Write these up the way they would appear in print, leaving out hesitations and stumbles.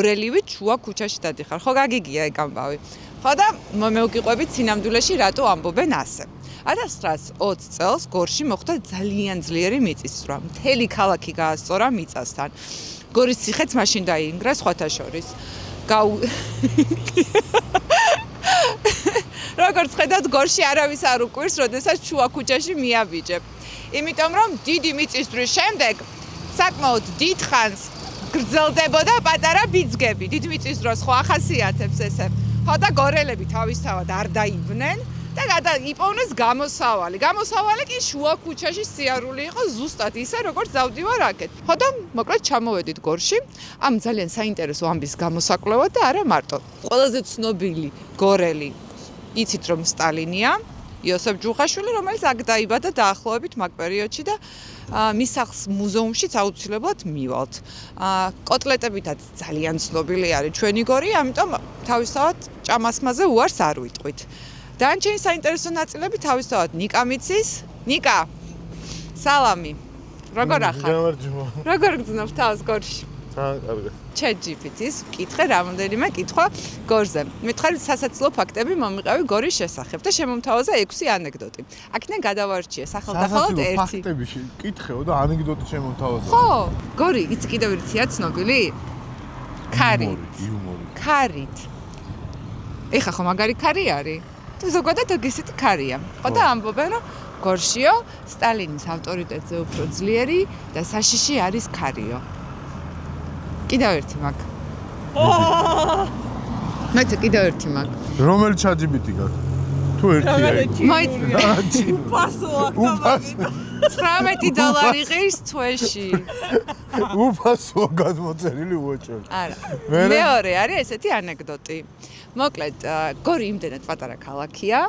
გორელივით შუა ქუჩაში დადიხარ. ხო გაგიგია ეგ ამბავი. ხო და მოგიყვებით სინამდვილეში რატო ამბობენ ასე. 1920 წელს გორში მოხდა ძალიან ძლიერი მიწისძვრა. მთელი ქალაქი გაასწორა მიწასთან. გორის ციხეც მაშინ დაინგრა სხვათა შორის. როგორც ხედავთ, გორში არავის არ უკვირს, როდესაც შუა ქუჩაში მიაბიჯებ. იმიტომ რომ დიდი მიწისძვრის შემდეგ საკმაოდ დიდ ხანს გრძელდებოდა პატარა ბიძგები. დიდ მიწისძვრას ხო ახასიათებს ესე. ხო და გორელები თავისთავად არ დაიბნენ და იპოვნეს გამოსავალი. გამოსავალი კი შუა ქუჩაში სიარული იყო ზუსტად ისე, როგორც დავდივარ აქეთ. ხო და მოკლედ ჩამოვედით გორში ამ ძალიან საინტერესო ამბის გამოსაკვლევად და არა მარტო. ყველაზე ცნობილი გორელი იცით რომ სტალინია, იოსებ ჯუხაშვილი, რომელიც აქ დაიბადა დაახლოებით მაგ პერიოდში და მის სახლს მუზეუმშიც აუცილებლად მივალთ. კოტლეტებითაც ძალიან ცნობილი არის ჩვენი გორი, ამიტომ თავისთავად ჭამასმაზე უარს არ ვიტყვით. დანარჩენი საინტერესო ნაწილები თავისთავად ნიკა მიცის. ნიკა, სალამი. როგორ ახარ? როგორ გძნობ თავს გორში? კარგი. ChatGPT-ს ვკითხე რამოდენიმე კითხვა გორზე. მითხარი სასაცილო ფაქტები მომიყევი გორის შესახებ და შემომთავაზე 6 ანეკდოტი. აქედან გადავარჩიე სახელდახალოდ 1. ფაქტები კითხეო და ანეკდოტი შემომთავაზე. ხო, გორი იცი კიდევ ერთია ცნობილი? ქარით. ქარით. ეხა ხო მაგარი ქარი არის? თუ ზოგადად აგისით ქარია. ხო და ამბობენ რომ გორშიო სტალინის ავტორიტეტზე უფრო ძლიერი და საშიში არის ქარიო. კიდევ ერთი მაგ. მეც კიდევ ერთი მაგ. რომელი ChatGPT გაქვს? თუ ერთია. უფასო აქტივი. $19 ღირს თვეში. უფასო გადმოწერილი უოჭო. არა. მეორე არის ესეთი ანეკდოტი. მოკლედ, გორი იმდენად პატარა ქალაქია,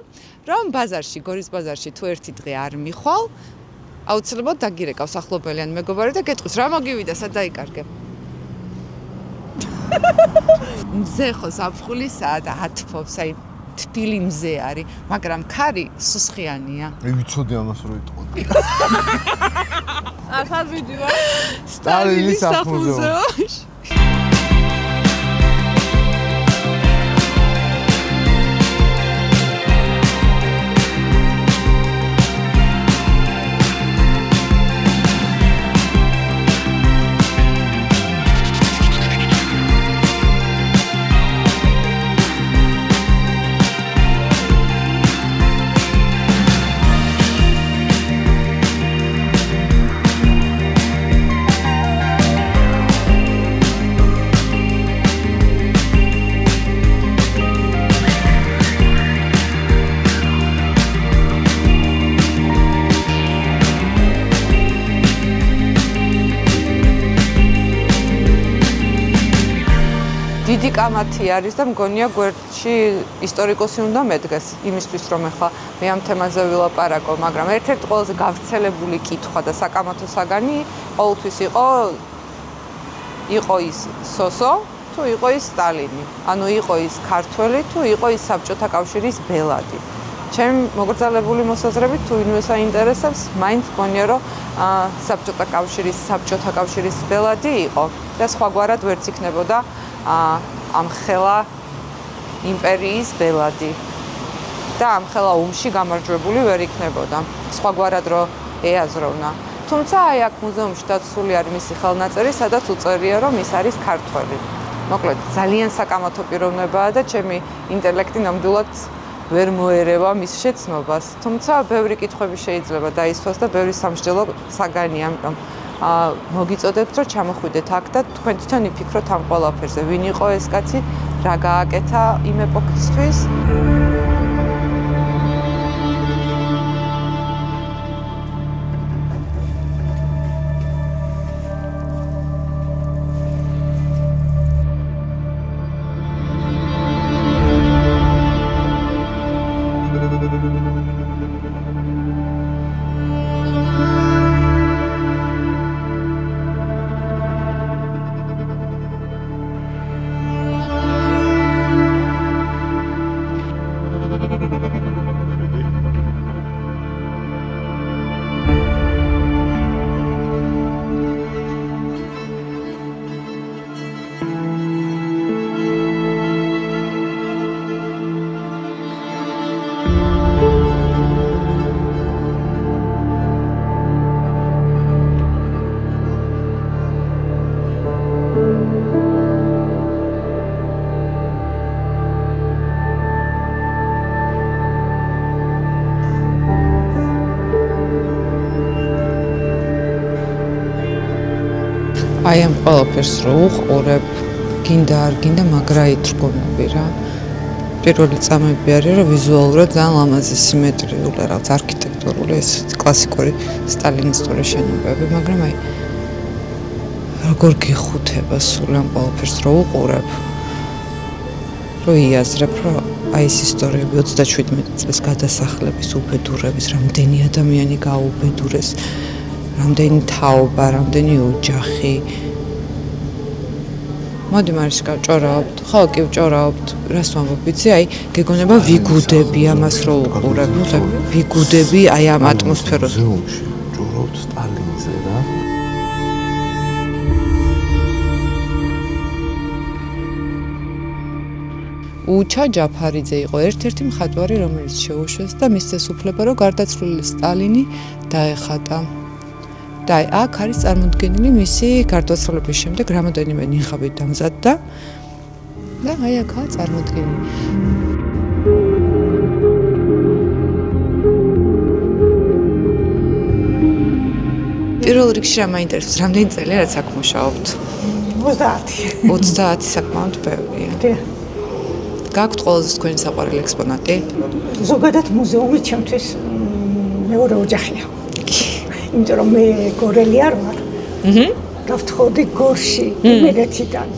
რომ ბაზარში, გორის ბაზარში თუ ერთი დღე არ მიხვალ, აუცილებლად დაგირეკავს ახლობელი ან მეგობარი და გეტყვის რა მოგივიდა, სად დაიკარგე. მზე ხო საფხულისაა და ათფობს, აი თბილი მზე არის, მაგრამ ქარი სუსხიანია. მე ვიცოდი ამას რო იტყოდი. ახალ ვიდეო სტალინის სახლ-მუზეუმში. დიდი კამათი არის და მგონია გვერდში ისტორიკოსი უნდა მედგეს იმისთვის რომ ახლა მე ამ თემაზე ვილაპარაკო, მაგრამ ერთ-ერთი ყველაზე გავრცელებული კითხვა და საკამათო საგანი ყოველთვის იყო ის სოსო თუ იყო ის სტალინი, ანუ იყო ის ქართველი თუ იყო ის საბჭოთა კავშირის ბელადი. ჩემ მოგრძალებული მოსაზრებით თუ ვინმე საინტერესებს, მაინც მგონია რომ საბჭოთა კავშირის ბელადი იყო და სხვაგვარად ვერც იქნებოდა ამ ხელა იმპერიის ბელადი და ამ ხელა ომში გამარჯვებული ვერ იქნებოდა. სხვაგვარად რო ეაზროვნა. თუმცა აი აქ მუზეუმში დაცული არის მისი ხელნაწერი, სადაც უწერია რომ ის არის ქართველი. მოკლედ ძალიან საკამათო პიროვნებაა და ჩემი ინტელექტი ნამდვილად ვერ მოერევა მის შეცნობას. თუმცა ბევრი კითხვები შეიძლება დაისვას და ბევრი სამსჯელო საგანია, ამიტომ მოგიწოდებთ რომ ჩამოხვიდეთ აქ და თქვენ თვითონ იფიქროთ ამ ყველაფერზე, ვინ იყო ეს კაცი, რა გააკეთა იმ ეპოქისთვის. აი ამ ყველაფერს რო უყურებ, გინდა არ გინდა, მაგრა ითრგონები რა. პირველი წამები არის, რომ ვიზუალურად ძალიან ლამაზი, სიმეტრიული, რაღაც არქიტექტურული, ეს კლასიკური სტალინისტური შენობები, მაგრამ აი როგორ გიხუთება სულ ამ ყველაფერს რო უყურებ, რო იაზრებ, რომ აი ეს ისტორიები 37 წლის გადასახლების, უბედურების, რამდენი ადამიანი გაუბედურეს, რამდენი თაობა, რამდენი ოჯახი. მოდი მარიშ გავჭორავთ, ხო კი ვჭორავთ, რას ვამბობ ვიცი, აი გეგონება ვიგუდები ამას რო უყურებ, ვიგუდები აი ამ ატმოსფეროს. ჭორავთ სტალინზე რა. უჩა ჯაფარიძე იყო ერთ-ერთი მხატვარი, რომელიც შეუშვეს და მისცეს უფლება, რომ გარდაცვლილი სტალინი დაეხატა. და აქ არის წარმოდგენილი მისი გარდაცვალების შემდეგ რამოდენიმე ნიღაბით დამზადდა და აი აქაა წარმოდგენილი. პირველ რიგში რა მაინტერესებს, რამდენი წელი რაც აქ მუშაობთ? 30. 30 საკმაოდ ბევრია. გაქვთ ყველაზე თქვენი საყვარელი ექსპონატი? ზოგადად მუზეუმი ჩემთვის მეორე ოჯახია. იმიტომ რომ მე გორელი არ ვარ. დავთხოვდი გორში იმერეთიდან.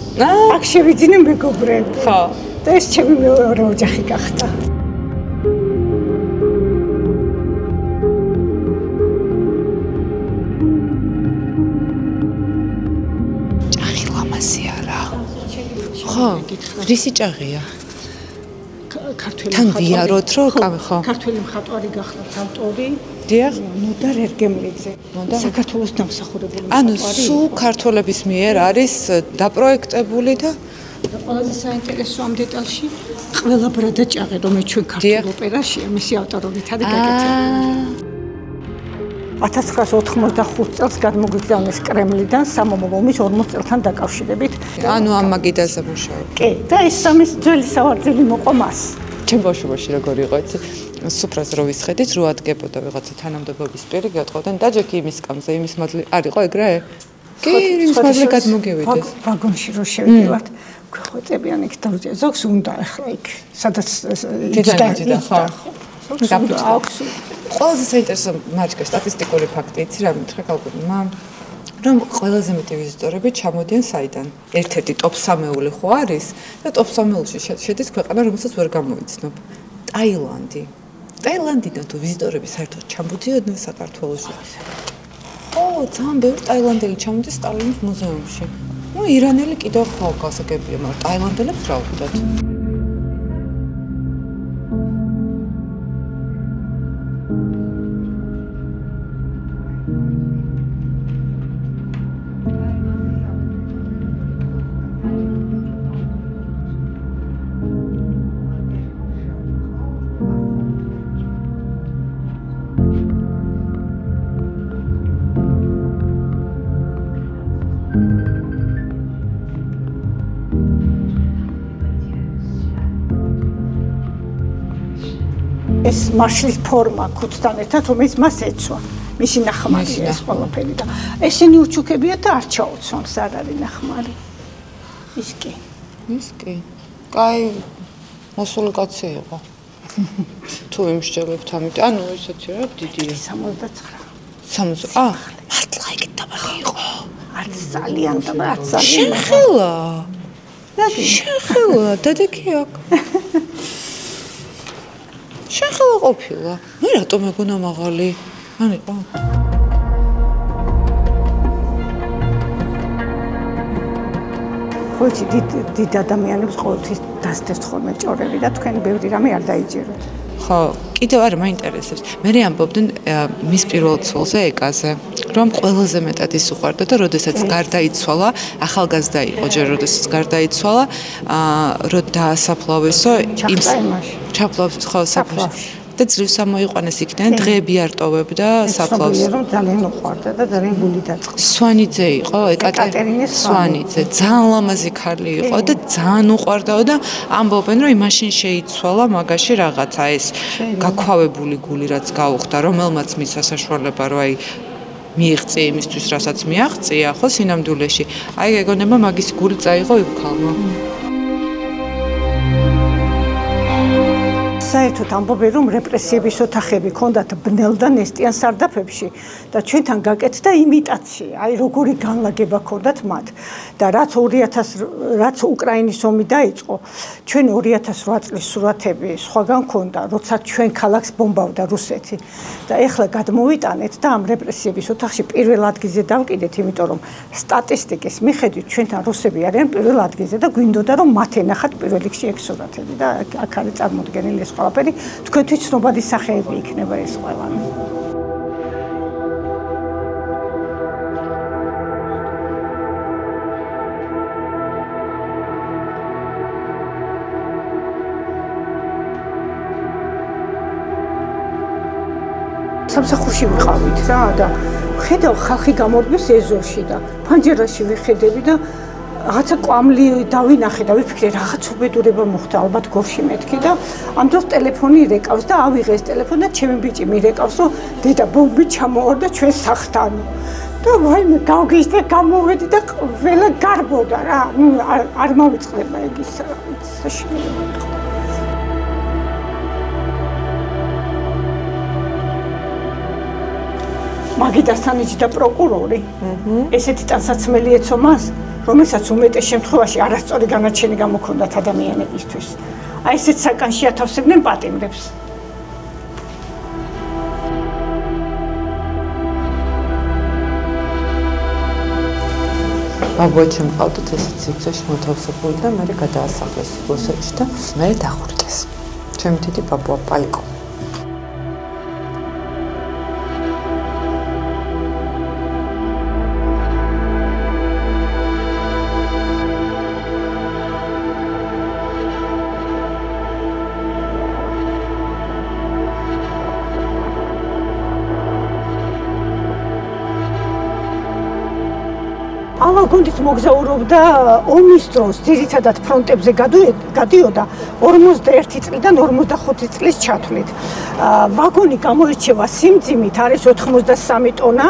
აქ შევიძინე მეგობრები. ხო. და ეს ჩემი მეორე ოჯახი გახდა. ჭაღი ლამაზია რა. ხო, რისი ჭაღია? ქართველი თან ვიაროთ რომ ხო. ქართველი მხატვარი გახლავთ ავტორი. დიახ. ნოდარ ერგემლიძე. საქართველოს დამსახურებული ანუ სულ ქართველების მიერ არის დაპროექტებული და ყველაზე საინტერესო ამ დეტალში ყველა ბრადა ჭაღი, რომელიც ჩვენ ქართულ ოპერაშია, მისი ავტორობითა და გაკეთებულია. 1985 წელს გადმოგვიგზავნეს კრემლიდან სამომავლო ომის 40 წელთან დაკავშირებით. ანუ ამ მაგიდაზე მუშაობ. კი, და ეს სამი ძველი სავარძელი მოყვა მას. ჩემ ბავშვობაში როგორ იყო, იცი? სუფრას რო ვისხედით, რო ადგებოდა ვიღაცა თანამდებობის პირი, გეტყოდნენ დაჯექი იმის კამზე, იმის მადლი არ იყო ეგრე? კი, იმის მადლი გადმოგივიდეს. ვაგონში რო შევიდივართ, გვხვეწებიან იქ დავჭერ. ზოგს უნდა ახლა იქ, სადაც დიჯანიჯდა, ხო. აქვს. ყველაზე საინტერესო მარჩკა სტატისტიკური ფაქტი, იცი რა მითხრა გალგონა? რომ ყველაზე მეტი ვიზიტორები ჩამოდიან საიდან? ერთ-ერთი ტოპ 3-ული ხო არის და ტოპ 3-ში შედის ქვეყანა, რომელსაც ვერ გამოვიცნობ. ტაილანდი. ტაილანდიდან თუ ვიზიტორები საერთოდ ჩამოდიოდნენ საქართველოში. ხო, ძალიან ბევრი ტაილანდელი ჩამოდის სტალინის მუზეუმში. ნუ ირანელი კიდევ ხო გასაგებია, მაგრამ ტაილანდელებს რა ვხვდათ? ეს მარშლის ფორმა ქუდთან ერთად, რომელიც მას ეცვა. მისი ნახმარია ეს ყველაფერი და ესენი უჩუქებია და არ ჩაუცვამს, არ არის ნახმარი. ის კი. ის კი. კაი მოსული კაცი იყო. თუ იმსჯელებთ ამით, ანუ ესეთი რა დიდია. 69. 60. მართლა იქ დაბალი იყო. არც ძალიან და არც ძალიან. შეხელა. შეხელა, დადექი აქ. შეხელა ყოფილა. მე რატო მეგონა მაღალი? ან იყო. ხოჭი დიდ ადამიანებს ყოველთვის დასდევთ ხოლმე ჭორები და თქვენი ბევრი რამე არ დაიჯეროთ. ხო, კიდევ არ მაინტერესებს. მე ამბობდნენ მის პირველ ცოლზე ეკაზე, რომ ყველაზე მეტად ის უყვარდა და როდესაც გარდაიცვალა, ახალგაზრდა იყო ჯერ როდესაც გარდაიცვალა, რომ დაასაფლავესო იმ ჩაფლავს ხო საფლავში. და ძლივს ამოიყვანეს იქიდან დღეები არ ტოვებდა საფლავს. რომ ძალიან უყვარდა და ძალიან გული დაწყდა. სვანიძე იყო, ეკატერინე სვანიძე, ძალიან ლამაზი ქალი იყო და ძალიან უყვარდაო და ამბობენ რომ იმაშინ შეიცვალა მაგაში რაღაცა ეს გაქვავებული გული რაც გაუხდა, რომელმაც მისცა საშუალება რომ აი მიიღწია იმისთვის, რასაც მიაღწია, ხო, სინამდვილეში. აი, ეგონება მაგის გული წაიღო იქალმა. საერთოდ ამბობენ, რომ რეპრესიების ოთახები ქონდათ ბნელ და ნესტიან სარდაფებში და ჩვენთან გაკეთდა იმიტაცია, აი როგორი განლაგება ქონდათ მათ. და რაც უკრაინის ომი დაიწყო, ჩვენ 2008 წლის სურათები სხვაგან ქონდა, როცა ჩვენ ქალაქს ბომბავდა რუსეთი. და ეხლა გადმოვიტანეთ და ამ რეპრესიების ოთახში პირველ ადგილზე დავკიდეთ, იმიტომ რომ სტატისტიკის მიხედვით ჩვენთან რუსები არიან პირველ ადგილზე და გვინდოდა რომ მათ ენახათ პირველ რიგში ეგ სურათები და აქ არის წარმოდგენილი ეს ყველაფერი, თქვენთვის ცნობადი სახეები იქნება ეს ყველანი. სამსახურში ვიყავით რა და ხედავ ხალხი გამორბეს ეზოში და ფანჯერაში ვიხედები და რაღაცა კვამლი დავინახე და ვიფიქრე რაღაც უბედურება მოხდა ალბათ გორში მეთქი და ამ დროს ტელეფონი ირეკავს და ავიღე ეს ტელეფონი და ჩემი ბიჭი მირეკავს რომ დედა ბომბი ჩამოვარდა ჩვენ სახლთან და ვაიმე გავგიჟდა გამოვედი და ყველა გარბოდა რა არ მოვიწყდება ეგ ის საშინელი მაგიდასთან იჯდა პროკურორი ესეთი ტანსაცმელი ეცო მას რომელსაც უმეტეს შემთხვევაში არასწორი განაჩენი გამოქონდათ ადამიანებისთვის. აი ესეთ საკანში ათავსებდნენ პატიმრებს. ბაბუაჩემ ყავდათ ესეთ სივრცეში მოთავსებული და მე გადაასახლეს რუსეთში და მე დახურკეს. ჩემი დიდი ბაბუა პალიკო. ვაგონით მოგზაურობდა ომის დროს, ძირითადად ფრონტებზე გადიოდა 41 წლიდან 45 წლის ჩათვლით. ვაგონი გამოირჩევა სიმძიმით, არის 83 ტონა,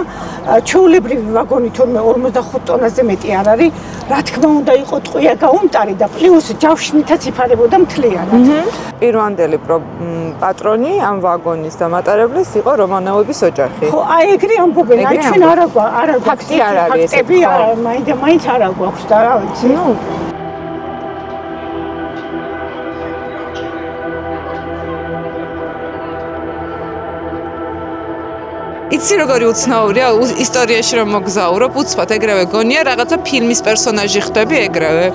ჩვეულებრივი ვაგონი თურმე 45 ტონაზე მეტი არ არის. რა თქმა უნდა, იყო ტყვია გაუმტარი და პლუს ჯავშნითაც იფარებოდა მთლიანად. პირვანდელი პატრონი ამ ვაგონის და მატარებლის იყო რომანოვების ოჯახი. ხო, აი ეგრე ამბობენ, აი ჩვენ არა ფაქტი არ არის ეს. ფაქტები მაინც არა გვაქვს და რა ვიცი. ნუ იცი როგორი უცნაურია ისტორიაში რომ მოგზაურობ, უცბად ეგრევე გონია რაღაცა ფილმის პერსონაჟი ხდები ეგრევე.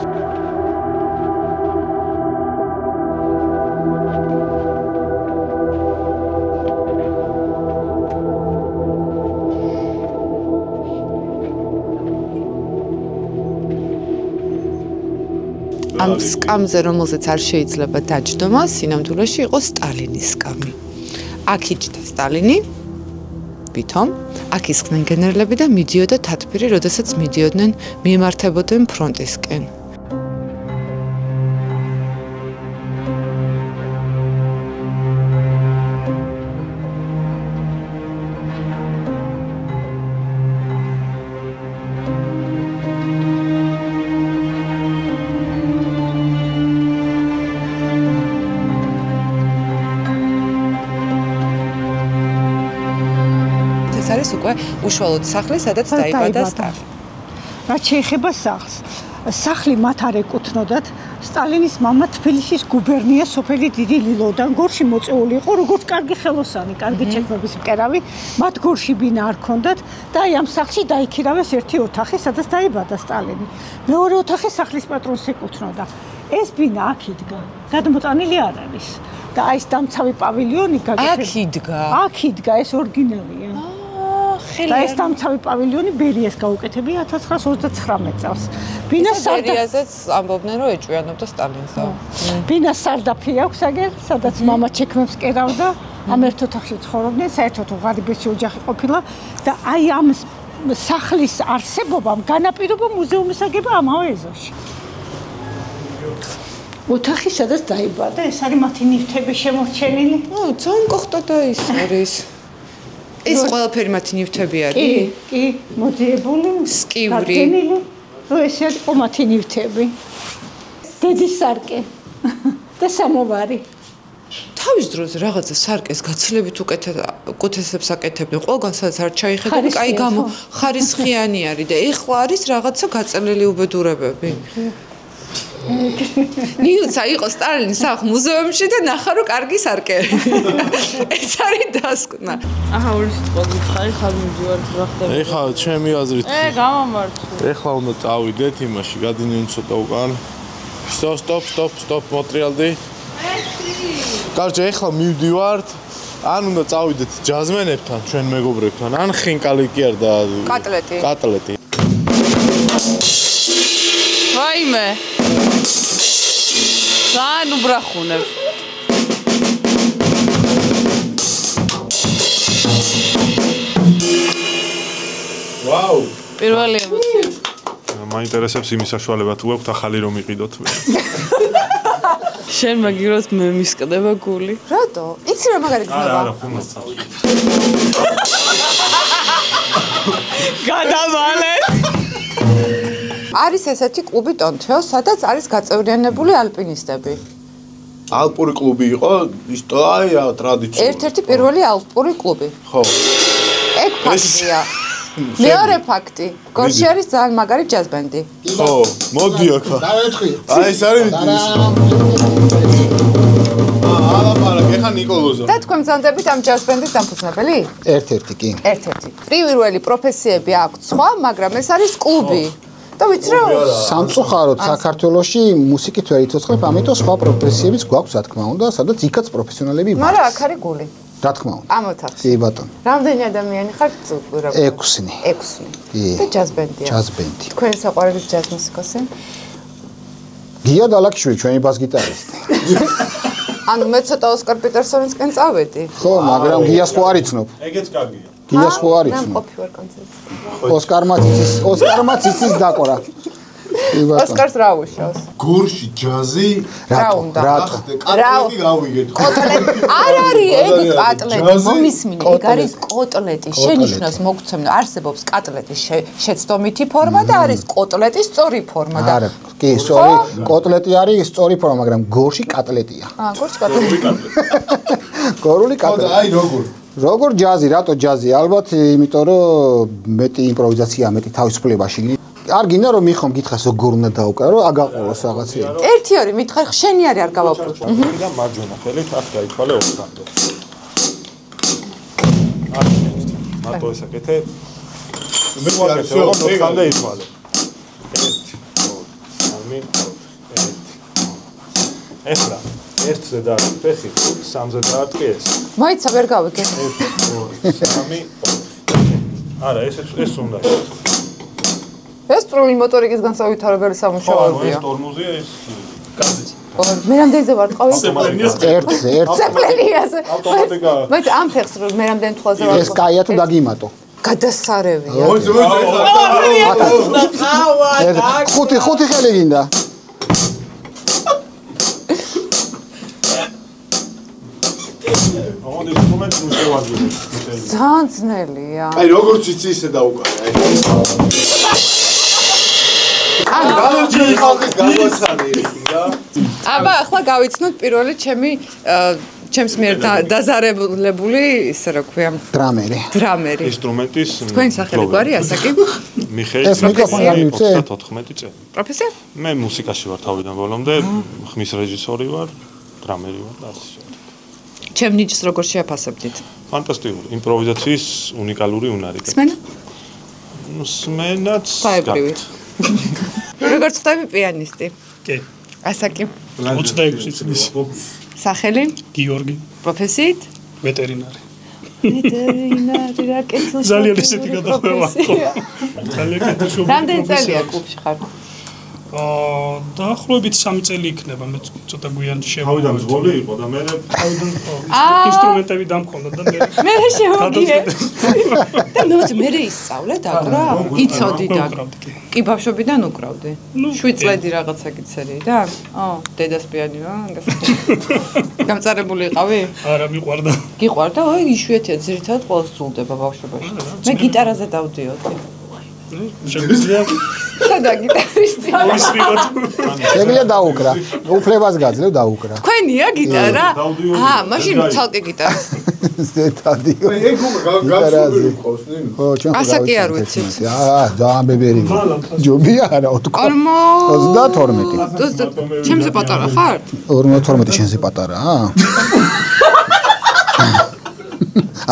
ამ სკამზე, რომელზეც არ შეიძლება დაჯდომა, სინამდვილეში იყო სტალინის სკამი. აქ იჯდა სტალინი, ვითომ, აქ ისხდნენ გენერლები და მიდიოდა თათბირი, როდესაც მიდიოდნენ, მიემართებოდნენ ფრონტისკენ. არის უკვე უშუალოდ სახლი, სადაც დაიბადა სტალინი. რაც შეეხება სახლს, სახლი მათ არ ეკუთვნოდათ. სტალინის მამა თბილისის გუბერნია სოფელი დიდი ლილოდან გორში მოწეული იყო, როგორც კარგი ხელოსანი, კარგი ჩექმების მკერავი, მათ გორში ბინა არ ქონდათ და აი ამ სახლში დაიქირავეს ერთი ოთახი, სადაც დაიბადა სტალინი. მეორე ოთახი სახლის პატრონს ეკუთვნოდა. ეს ბინა აქ იდგა, გადმოტანილი არ არის. და აი ეს დამცავი პავილიონი აქ იდგა. აქ იდგა, ეს ორიგინალია. და ეს დამცავი პავილიონი ბერიას გაუკეთებია 1929 წელს. ბერიაზეც ამბობდნენ, რომ ეჭვიანობდა სტალინს. ბინას სარდაფი აქვს აგერ, სადაც მამა ჩექმებს კერავდა, ამ ერთ ოთახში ცხოვრობდნენ, საერთოდ ღარიბესი ოჯახი ყოფილა და აი ამ სახლის არსებობამ განაპირობა მუზეუმის აგება ამავე ეზოში. ოთახი სადაც დაიბადა, ეს არის მათი ნივთები შემორჩენილი. ძალიან კოხტა და ის არის. ეს ყველაფერი მათი ნივთები არის? კი, მოძიებული, სკივრი. რომ ესე იყო მათი ნივთები. დედის სარკე და სამოვარი. თავის დროზე რაღაცა სარკეს გაცილებით უკეთესებს აკეთებდნენ. ყველგან სადაც არ ჩაიხედები, კაი გამო ხარისხიანი არის და ეხლა არის რაღაცა გაწელილი უბედურებები. ნიუცა იყო სტალინის მუზეუმში და ნახა რომ კარგი სარკე. ეს არის დასკვნა. აჰა, ორი სიტყვა გიხარი, ხარ მივდივართ რა ხდება. ეხლა ჩემი აზრით. გამამართლე. ეხლა უნდა წავიდეთ იმაში, გადინენ ცოტა უკან. Stop, მოტრიალდი. კარჯე, ეხლა მივდივართ. ან უნდა წავიდეთ ჯაზმენებთან, ჩვენ მეგობრებთან, ან ხინკალი კი არ და კატლეტი. ვაიმე. ძალიან უბრახუნებ. ვაუ. პირველი ემოცია. მაინტერესებს იმის საშუალება თუ აქვს ახალი რომ იყიდოთ მე. შენ მაგიროთ მე მისკდება გული. რატო? იცი რა მაგარი გზნობა? არა, ხუმას წავი. გადავალეს. არის ესეთი კლუბი ტონთეო, სადაც არის გაწევრიანებული ალპინისტები. ალპური კლუბი იყო, ისტორია ტრადიციული. ერთ-ერთი პირველი ალპური კლუბი. ხო. ეგ ფაქტია. მეორე ფაქტი. გორში არის ძალიან მაგარი ჯაზბენდი. ხო, მოდი ახლა. დავეთქვი. აი ეს არის ალაპარაკ ეხა ნიკოლოზა. და თქვენ მზადდებით ამ ჯაზბენდის დამფუძნებელი? ერთ-ერთი კი. ერთ-ერთი. პირველი პროფესიები აქვს სხვა, მაგრამ ეს არის კლუბი. და ვიცი რა? სამწუხაროდ საქართველოში მუსიკით ვერ იცოცხლებ, ამიტომ სხვა პროფესიებიც გვაქვს, რა თქმა უნდა, სადაც იქაც პროფესიონალები ვართ. მაგრამ აქ არის გული. რა თქმა უნდა. ამ ოთახში. კი ბატონო. რამდენი ადამიანი ხართ? 6. 6. კი. და ჯაზბენდია. ჯაზბენდი. თქვენი საყვარელი ჯაზ მუსიკოსი? გია დალაკიშვილი, ჩვენი ბას-გიტარისტი. ანუ მე ცოტა ოსკარ პიტერსონისკენ წავედი. ხო, მაგრამ გიას ხო არ იცნობ. ეგეც კარგია. გიას ხო არ მე იცნობ. მყოფი ვარ კონცერტზე. ოსკარმა ციცის დაკვრა. ოსკარს რა უშავს? გორში ჯაზი რა უნდა? რატო? კატლეტი გავიგეთ. კოტლეტი არ არის ეგ კატლეტი, მომისმინე, ეგ არის კოტლეტი. შენიშნოს მოგცემნო, არსებობს კატლეტის შეცდომითი ფორმა და არის კოტლეტის სწორი ფორმა და არა, კი, სწორი კოტლეტი არის სწორი ფორმა, მაგრამ გორში კატლეტია. გორში კატლეტი. გორული კატლეტი. აი როგორ როგორ ჯაზი, რატო ჯაზი? ალბათ იმიტომ რომ მეტი იმპროვიზაცია, მეტი თავისუფლებაში. არ გინდა რომ მიხომ გითხას როგორ უნდა დაუკრა, რომ აგაყოლოს რაღაცეები. 1-2 მითხარ, შენი არის არ გავაფრთხო. და მარჯვენა ხელით აქ გაითვალე 4-მდე. მარტო ესაკეთე. მე ვაკეთე 4-მდე ითვალე. 1 2 3 ეხლა 1-ზე დაარტყი, 3-ზე დაარტყი ეს. მოიცა ვერ გავიგე. 1 2 3 არა, ეს უნდა. ეს სრული მოტორიკის განსავითარებელი სამუშაოებია. ეს ტორმოზია ეს კაზი. მე რამდენზე ვარ ყავი? 1-ზე. ზეპლენიაზე. ავტომატიკა. მე ამ ფეხს მე რამდენ თვალზე ვარ? ეს კაია თუ დაგიმატო. გადასარევია. ხუთი ხელი გინდა. ძალიან ძნელია. აი როგორც იცი ისე დაუკარე. აი გამარჯვებული ხალხის გამოსანი და აბა ახლა გავიცნოთ პირველი ჩემს მიერ დაზარებული ისე რა ქვია დრამერი. ინსტრუმენტის თქვენი სახელი გვარი ასაკი? მიხეილ ეს მიკროფონი არ მივწე? 14 წელი. პროფესია? მე მუსიკაში ვარ თავიდან ბოლომდე, ხმის რეჟისორი ვარ, დრამერი ვარ და ასე შემდეგ. ჩემ ნიჭს როგორ შეაფასებდით? ფანტასტიკური, იმპროვიზაციის უნიკალური უნარი. სმენა? სმენაც ფაებრივი. როგორ ხდები პიანისტი? კი. ასაკი? 26 წლის. სახელი? გიორგი. პროფესიით? ვეტერინარი. ვეტერინარი რა კეთილ. ძალიან ისეთი გადახვევა. ძალიან კეთილ შუბლი. რამდენი წელია კლუბში ხარ? დაახლოებით 3 წელი იქნება, მე ცოტა გვიან შევავარდი. თავიდან ზღოლი იყო და მე ინსტრუმენტები დამქონდა და მე შევაგირე. და მე ისწავლე დაკვრა? იცოდი და კი ბავშვობიდან უკრავდი. 7 წლები რაღაცა გიცერი და? დედას პიანინო, გამწარებული იყავი? არა, მიყვარდა. გიყვარდა? იშვიათია, ძირითადად ყველას სულდება ბავშვობაში. მე გიტარაზე დავდიოდი. შეგვიძლია სადა გიტარისტი? შეგვიძლია დაუკრა. უფლებას გაძლევ დაუკრა. თქვენია გიტარა? მაშინ ცალკე გიტარა. ზეთადიო. ეგ გაგაცნობილი ყავს ნინო. ხო, ჩვენ ასაკი არ ვიცით. ძალიან ბებერი. ჯობია არა, თქვა. 32. ჩემზე პატარა ხარ? 52 შენზე პატარაა?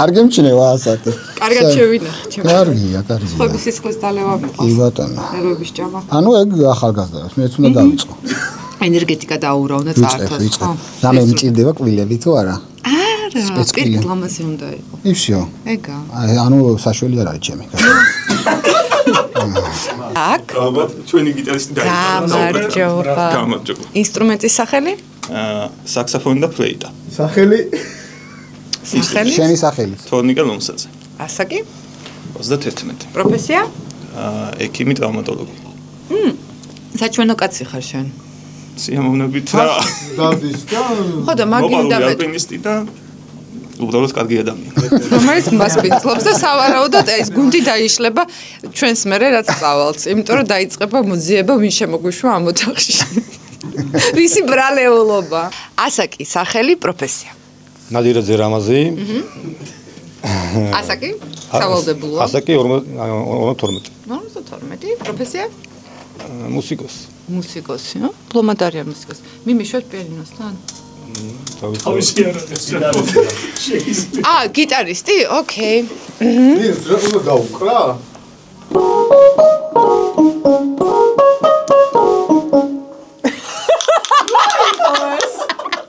არ გემჩნევა ასაკი. კარგად შევინახე ჩემს. კარგია, კარგია. ხობის სისხლის დალევა მიყავს. კი ბატონო. ნერვების ჭამა. ანუ ეგ ახალგაზრდებს, მეც უნდა დავიწყო. ენერგეტიკა დაურა უნდა წაართოს. ვიწყებ. რამე მჭირდება კვილები თუ არა? არა, პირ ლამაზი უნდა იყო. იფშო. ეგა. ანუ საშველი არ არის ჩემი. აქ? ალბათ ჩვენი გიტარისტი გამარჯობა. გამარჯობა. ინსტრუმენტის სახელი? საქსოფონი და ფლეიტა. სახელი? სახელი? შენი სახელი. თორნიკა ლომსაძე. ასაკი? 31. პროფესია? ექიმი ტრავმატოლოგი. საჩვენო კაცი ხარ შენ? სიამოვნებით რა. დადის და ხო და მაგინდა მე. ალპინისტი და უბრალოდ კარგი ადამიანი. რომელიც მას პინძლობს და სავარაუდოდ ეს გუნდი დაიშლება ჩვენს მერე რაც წავალთ. იმიტომ რომ დაიწყება მოძიება ვინ შემოგვიშვა ამ ოთახში. რისი ბრალეულობა. ასაკი, სახელი, პროფესია. ნადირაძე რამაზი. ასაკი? სავალდებულო. ასაკი 52. 52. პროფესია? მუსიკოსი. მუსიკოსი, პლომადარია მუსიკოსი. მიმიშვათ პიანინოსთან? თავისი არ არის. გიტარისტი? ოკეი. ნინო რა უნდა დაუკრა?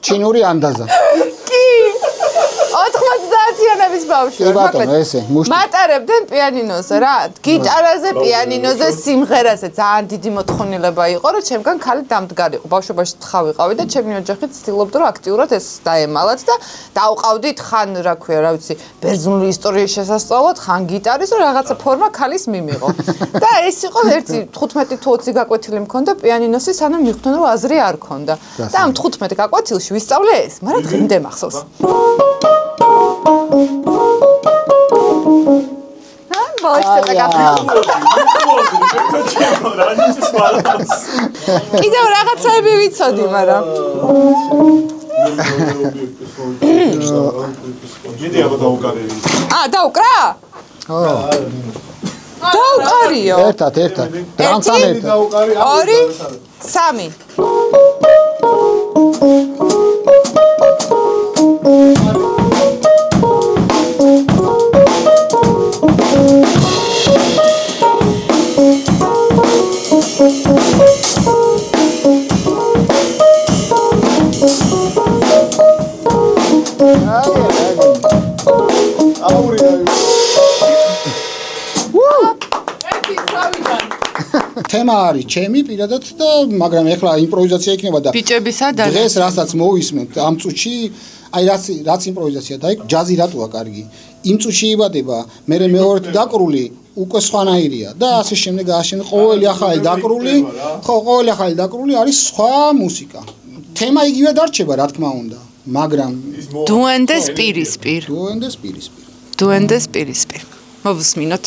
ჩინური ანდაზა. კი. 90-იანების ბავშვი. კი ბატონო, ესე, მუშტი. მატარებდნენ პიანინოზე რა. გიტარაზე, პიანინოზე, სიმღერაზე ძალიან დიდი მოთხოვნილება იყო, რომ ჩემგან ხალი დამდგარიყო. ბავშვობაში თხა ვიყავი და ჩემი ოჯახი ცდილობდა, რომ აქტიურად ეს დაემალათ და დავყავდით ხან, რა ქვია, რა ვიცი, ბერძნული ისტორიის შესასწავლად, ხან გიტარის, რომ რაღაცა ფორმა ხალის მიმიღო. და ეს იყო ერთი 15 თუ 20 გაკვეთილი მქონდა პიანინოსი, სანამ მიხვდნენ, რომ აზრი არ ქონდა. და ამ 15 გაკვეთილში ვისწავლე ეს, მაგრამ დღემდე მახსოვს. კიდევ რაღაცაები ვიცოდი, მაგრამ მიდი აბა დაუკარიე. დაუკრა? დაუკარიო. ერთად. დრამთან ერთად. 2 3 თემა არის ჩემი პირადად და მაგრამ ეხლა იმპროვიზაცია იქნება და ბიჭებისა და დღეს რასაც მოვისმენთ ამ წუთში აი რაც იმპროვიზაცია და ჯაზი რატოა კარგი იმ წუთში იბადება მე მეორედ დაკრული უკვე სხვანაირია და ასე შემდეგ ყოველი ახალი დაკრული ხო ყოველი ახალი დაკრული არის სხვა მუსიკა თემა იგივე დარჩება რა თქმა უნდა მაგრამ დუენდეს პირისპირ დუენდეს პირისპირ მოვუსმინოთ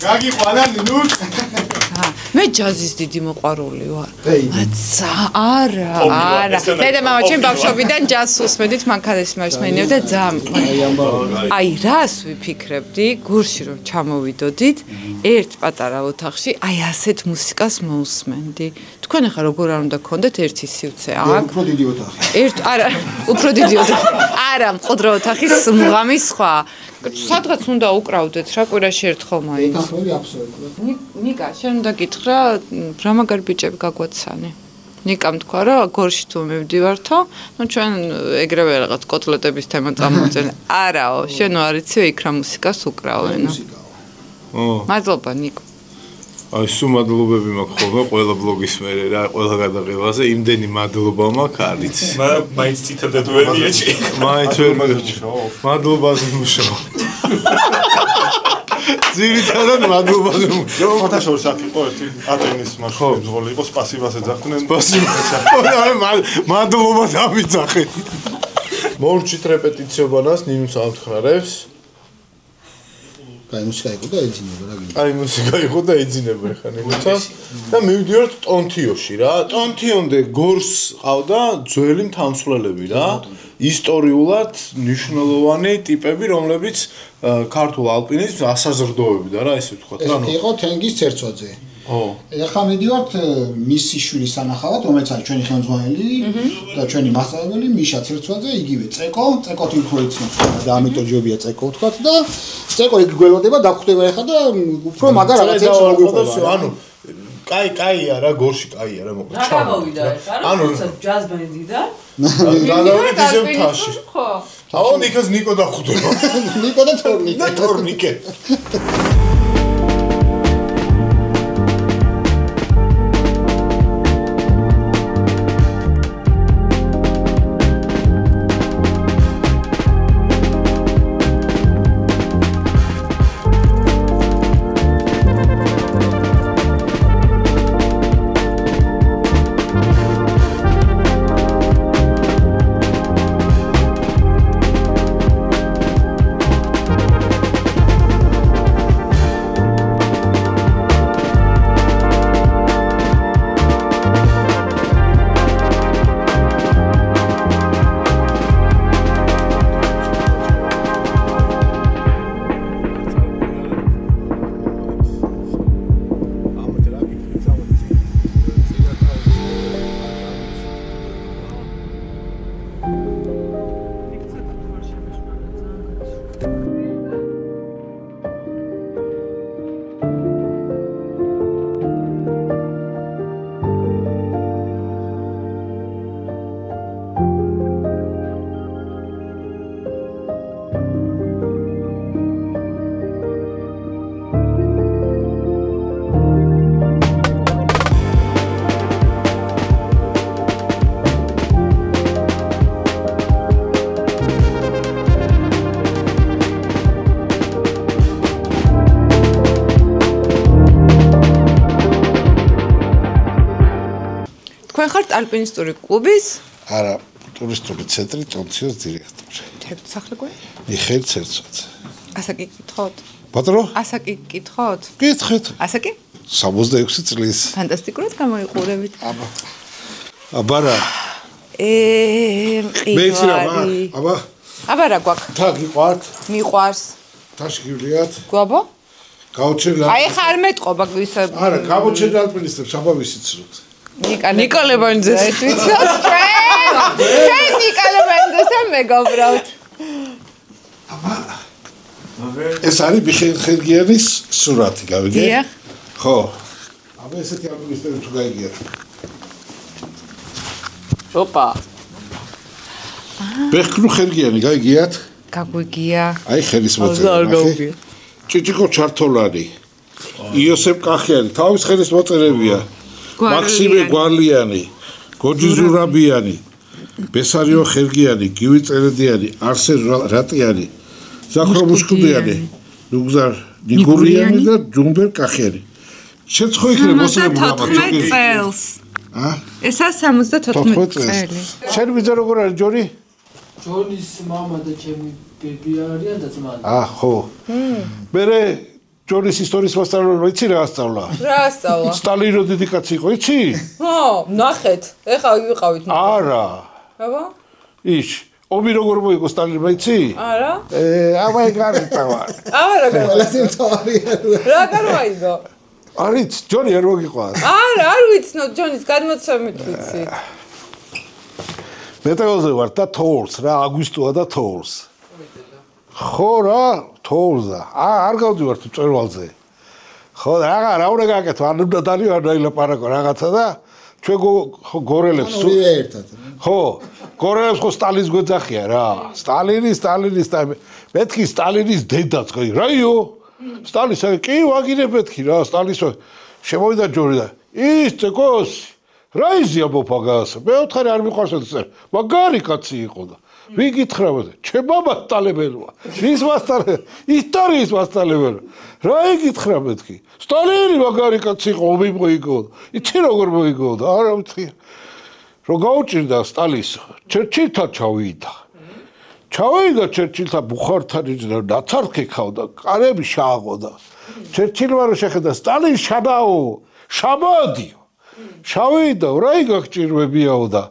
გაგიყვანა ნინუს მე ჯაზის დიდი მოყვარული ვარ. არა. დედა მამა ჩემ ბავშვობიდან ჯაზს უსმენდით, მანქანის მარშმენებ და ძალიან. აი, რას ვიფიქრებდი, გურში რომ ჩამოვიდოდით, ერთ პატარა ოთახში, აი ასეთ მუსიკას მოусმენდი. თქვენ ახლა როგორ არ უნდა გქონდეთ ერთი სივრცე აქ? უფრო დიდი ოთახი. არა, უფრო დიდი ოთახი. არა, მყუდრო ოთახის მუღამი სხვა. სადღაც უნდა უკრავდეთ რა კვირაში ერთხელ მაინც. ოთახები აბსოლუტურად. ნიკა, შენ უნდა გითხრა, რა მაგარ ბიჭები გაგვაცანი. ნიკამ თქვა რა, გორში თუ მივდივართო, ნუ ჩვენ ეგრევე რაღაც კოტლეტების თემა წამოვწენ. არაო, შენ არ იცი იქ რა მუსიკას უკრავენ. მადლობა ნიკო. აი სულ მადლობები მაქვს ხოლმე ყველა ბლოგის მერე რა ყველა გადაღებაზე იმდენი მადლობა მაქვს არ იცი. მაინც ციტებდეთ ვერ მიეჭი. მაინც ვერ მოგეჩო. მადლობაზე მუშაობ. ძირითადად მადლობაზე მუშაობ. ფოტოშოპს აქ იყო ერთი ატენის მარშრუტი ბრძოლი იყო სპასიბას ეძახდნენ. მადლობა დამიძახე. მოვჭით რეპეტიციობანას ნინუს ამთხრებს. აი მუსიკა იყო და ეძინება რა გინდა. აი მუსიკა იყო და ეძინება ხა ნინუსას და მივდივართ ტონთიოში რა. ტონთიონდე გორს ყავდა ძველი მთავსვლელები რა. ისტორიულად მნიშვნელოვანი ტიპები, რომლებიც ქართულ ალპინიზმს ასაზრდოებდა და რა ესე ვთქვათ რა. ეს იყო თენგიზ ცერცვაძე. ეხლა მიდივართ მისი შვილის სანახავად, რომელიც არის ჩვენი ხელმძღვანელი და ჩვენი მასწავლებელი მიშა ცერცვაძე, იგივე წეკო თი უფრო იცნობს და ამიტომ ჯობია წეკო ვთქვათ და წეკო იქ გველოდება, დაგხვდება ეხლა და უფრო მაგარ რაღაცებს მოგვიყვება. ანუ კაია რა, გორში კაია რა მოკლედ. რა გამოვიდა ეს? ანუ ჯაზ ბენდიდან? გადავიდეთ ისევ მთაში. ხო. აუ ნიკოს ნიკო დაგხვდება. ნიკო და თორნიკე. თორნიკე. თქვენ ხართ ალპინისტური კლუბის? არა, ტურისტული ცენტრი ტონციოს დირექტორი. თერთ სახლი გვე? მიხეილ ცერცვაძე. ასაკი გითხოთ? ბატონო? ასაკი გითხოთ? გითხეთ. ასაკი? 66 წლის. ფანტასტიკურად გამოიყურებით. აბა რა. მყინვარი. აბა რა გვაქვს? თა გიყვართ? მიყვარს. თაში გივლიათ? გვაბო? გაუჩერდა. აი ხა არ მეტყობა ისა. არა, გამოჩერდა ალპინისტებს, აბა ვიცით. ნიკა ლებანიძეს ვიცით? ჩვენ ნიკა ლებანიძესა მეგობრობთ. აბა. ეს არის მიხეილ ხერგიანის სურათი, გავიგე? დიახ. ხო. აბა ესეთი ალპინისტები თუ გაიგიათ. ოპა. ბექნუ ხერგიანი, გაიგიათ? გაგვიგია. აი ხელის მოწერა. ჭიჭიკო ჩართოლანი. იოსებ კახიანი, თავის ხელის მოწერებია. მაქსიმე გვარლიანი, გოჯი ზურაბიანი, ბესარიო ხერგიანი, გივი წერედიანი, არსენ რატიანი, ზაქრო მუშკუდიანი, ნუგზარ ნიგურიანი და ჯუმბერ კახიანი. შეცხო იქნება მოსწრებული აბა 14 წელს. ესა 74 წელი. შენ ვიძა როგორ არის ჯორი? ჯონის მამა და ჩემი ბები არიან და ძმა. ხო. მერე ჯონის ისტორიის მასწავლებელი იცი რა ასწავლა? რა ასწავლა? სტალინი რო დიდი კაცი იყო, იცი? ხო, ნახეთ. ეხლა ვიყავით. არა. აბა? ის ომი როგორ მოიგო სტალინმა იცი? არა. ამაი გარიწავა. არა, ყველაზე მთავარი. რა გარვაიგო? არიც, ჯონი არ მოგიყვანს. არა, არ ვიცნო ჯონის გადმოცემით ვიცი. მეტეოზე ვარ და თოვლს რა, აგვისტოა და თოვლს. ხო რა, თოვლსა. არ გავდივარ თუ წერვალზე. ხო, რა უნდა გაკეთო, ან უნდა დალიო არ დაილაპარაკო რაღაცა და ჩვენ გორელებს ერთად. ხო, გორელებს ხო სტალინის გვეძახია რა. სტალინის მეთქი სტალინის დედაც, რაიო? სტალინის კი ვაგინებ მეთქი რა, სტალინის შემოვიდა ჯორი და ის წეკოსი რა იზია მოფაგას? მეოთხარი არ მიყვარს ეს. მაგარი კაცი იყო და ვიკითხრავდი, ჩემმა სტალებელია. ის მასწავლებელი, ისტორიის მასწავლებელი. რა იკითხრა მეთქი? სტალინი მაგარი კაცი იყო, ომი მოიგო. იცი როგორ მოიგო და არა ვიცი. რო გაუჭირდა სტალინს, ჩერჩილთან ჩავიდა. ჩავიდა ჩერჩილთან ბუხართან იძდა, ნაცარქე ქავდა, კარები შააღოდა. ჩერჩილმა რო შეხედა სტალინს შაბადიო. შავიდა, რა იგაგჭირვებიაო და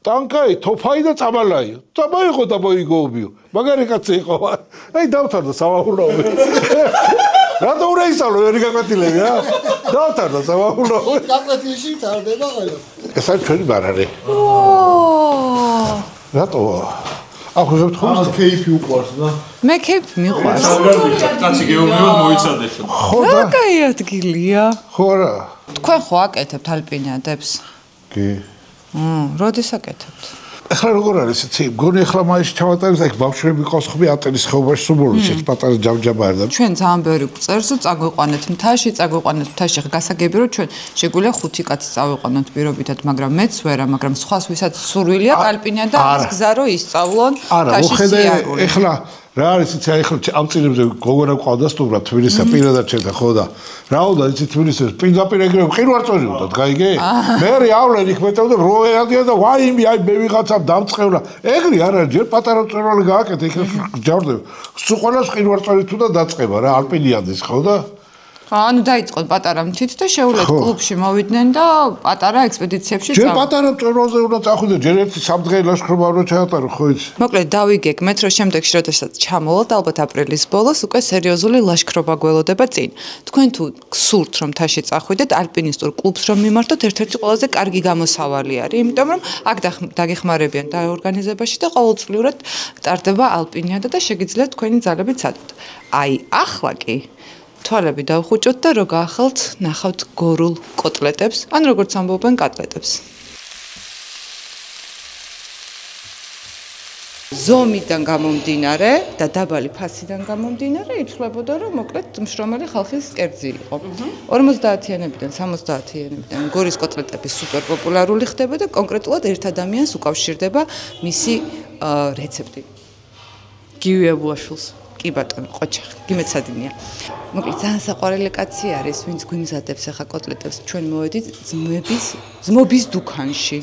ტანკაი, თოფაი და წამალაი. წამაიღო და მოიგოობიო. მაგარი კაცი იყო. აი დავთარდა სამაურნაობი. რატო უნდა ისწავლო ერი გაკვეთილები რა? დავთარდა სამაურნაობი. გაკვეთილში თარდება ყველა. ეს არის ჩვენი ბარარი. რატო? ახლა ხომ კეიფი უყვარს და მე კეიფი მიყვარს. კაცი გეომეოდ მოიცადე. ხო და რა კაი ადგილია. ხო რა. თქვენ ხო აკეთებთ ალპინიადებს? კი. როდის აკეთებთ? ახლა როგორ არის იცი? მგონი ახლა მაისში ჩავატარებს, აი ბავშვები ყავს ხმი ატელის ხეობაში სუბურში, პატარა ჯავჯაბარი და ჩვენ ძალიან ბევრი წერს, რომ წაგვიყვანეთ მთაში, ხა გასაგები რომ ჩვენ შეგვიძლია 5 კაცი წავიყვანოთ პირობითად, მაგრამ მეც ვერა, მაგრამ სხვას ვისაც სურვილია ალპინია და ის გზა რომ ისწავლონ თაში სიარული. ახლა რა არის იცი აი ახლა ამ წინებზე გოგონა ყავდა სტუმრად თბილისსა პირადად შედა ხო და რა უნდა იცი თბილისის პირდაპირ ეგრე მყინვარწვერი უნდა გაიგე მე რეალურად იქ მეტევდა როეადია და ვაიმი აი მე ვიღაცამ დამწყევლა ეგრე არ არის ჯერ პატარა მწერალი გააკეთე იქ ჯავდები სულ ყველას მყინვარწვერი თუ და დაწყება რა ალპინიადის ხო და ანუ დაიწყოთ პატარა მთით და შეუვლეთ კლუბში მოვიდნენ და პატარა ექსპედიციებში ჯერ პატარა მწერალზე უნდა წახვიდე ჯერ ერთი სამდღე ლაშქრობა უნდა ჩაატარო ხო იცი მოკლედ დავიგეგმეთ რომ შემდეგში როდესაც ჩამოვალთ ალბათ აპრილის ბოლოს უკვე სერიოზული ლაშქრობა გველოდება წინ თქვენ თუ გსურთ რომ მთაში წახვიდეთ ალპინისტურ კლუბს რომ მიმართოთ ერთ-ერთი ყველაზე კარგი გამოსავალი არის იმიტომ რომ აქ დაგეხმარებიან დაორგანიზებაში და ყოველწლიურად ტარდება ალპინიადა და შეგიძლიათ თქვენი ძალები ცადოთ აი ახლა კი თვალები დავხუჭოთ და რო გაახალთ, ნახავთ გორულ კოტლეტებს, ან როგორც ამბობენ კატლეტებს. ზომიდან გამომდინარე და დაბალი ფასიდან გამომდინარე, ითვლებოდა რომ მოკლედ მშრომელი ხალხის კერძი იყო. 50-იანებიდან 70-იანებიდან გორის კოტლეტები სუპერ პოპულარული ხდება და კონკრეტულად ერთ ადამიანს უკავშირდება მისი რეცეპტი. გივი აბულაშვილს კი ბატონო, ყოჩახი, გიმეცადინია. მოკლედ ძალიან საყვარელი კაცი არის, ვინც გვიმზადებს ახლა კოტლეტებს. ჩვენ მოვედით ძმობის დუქანში.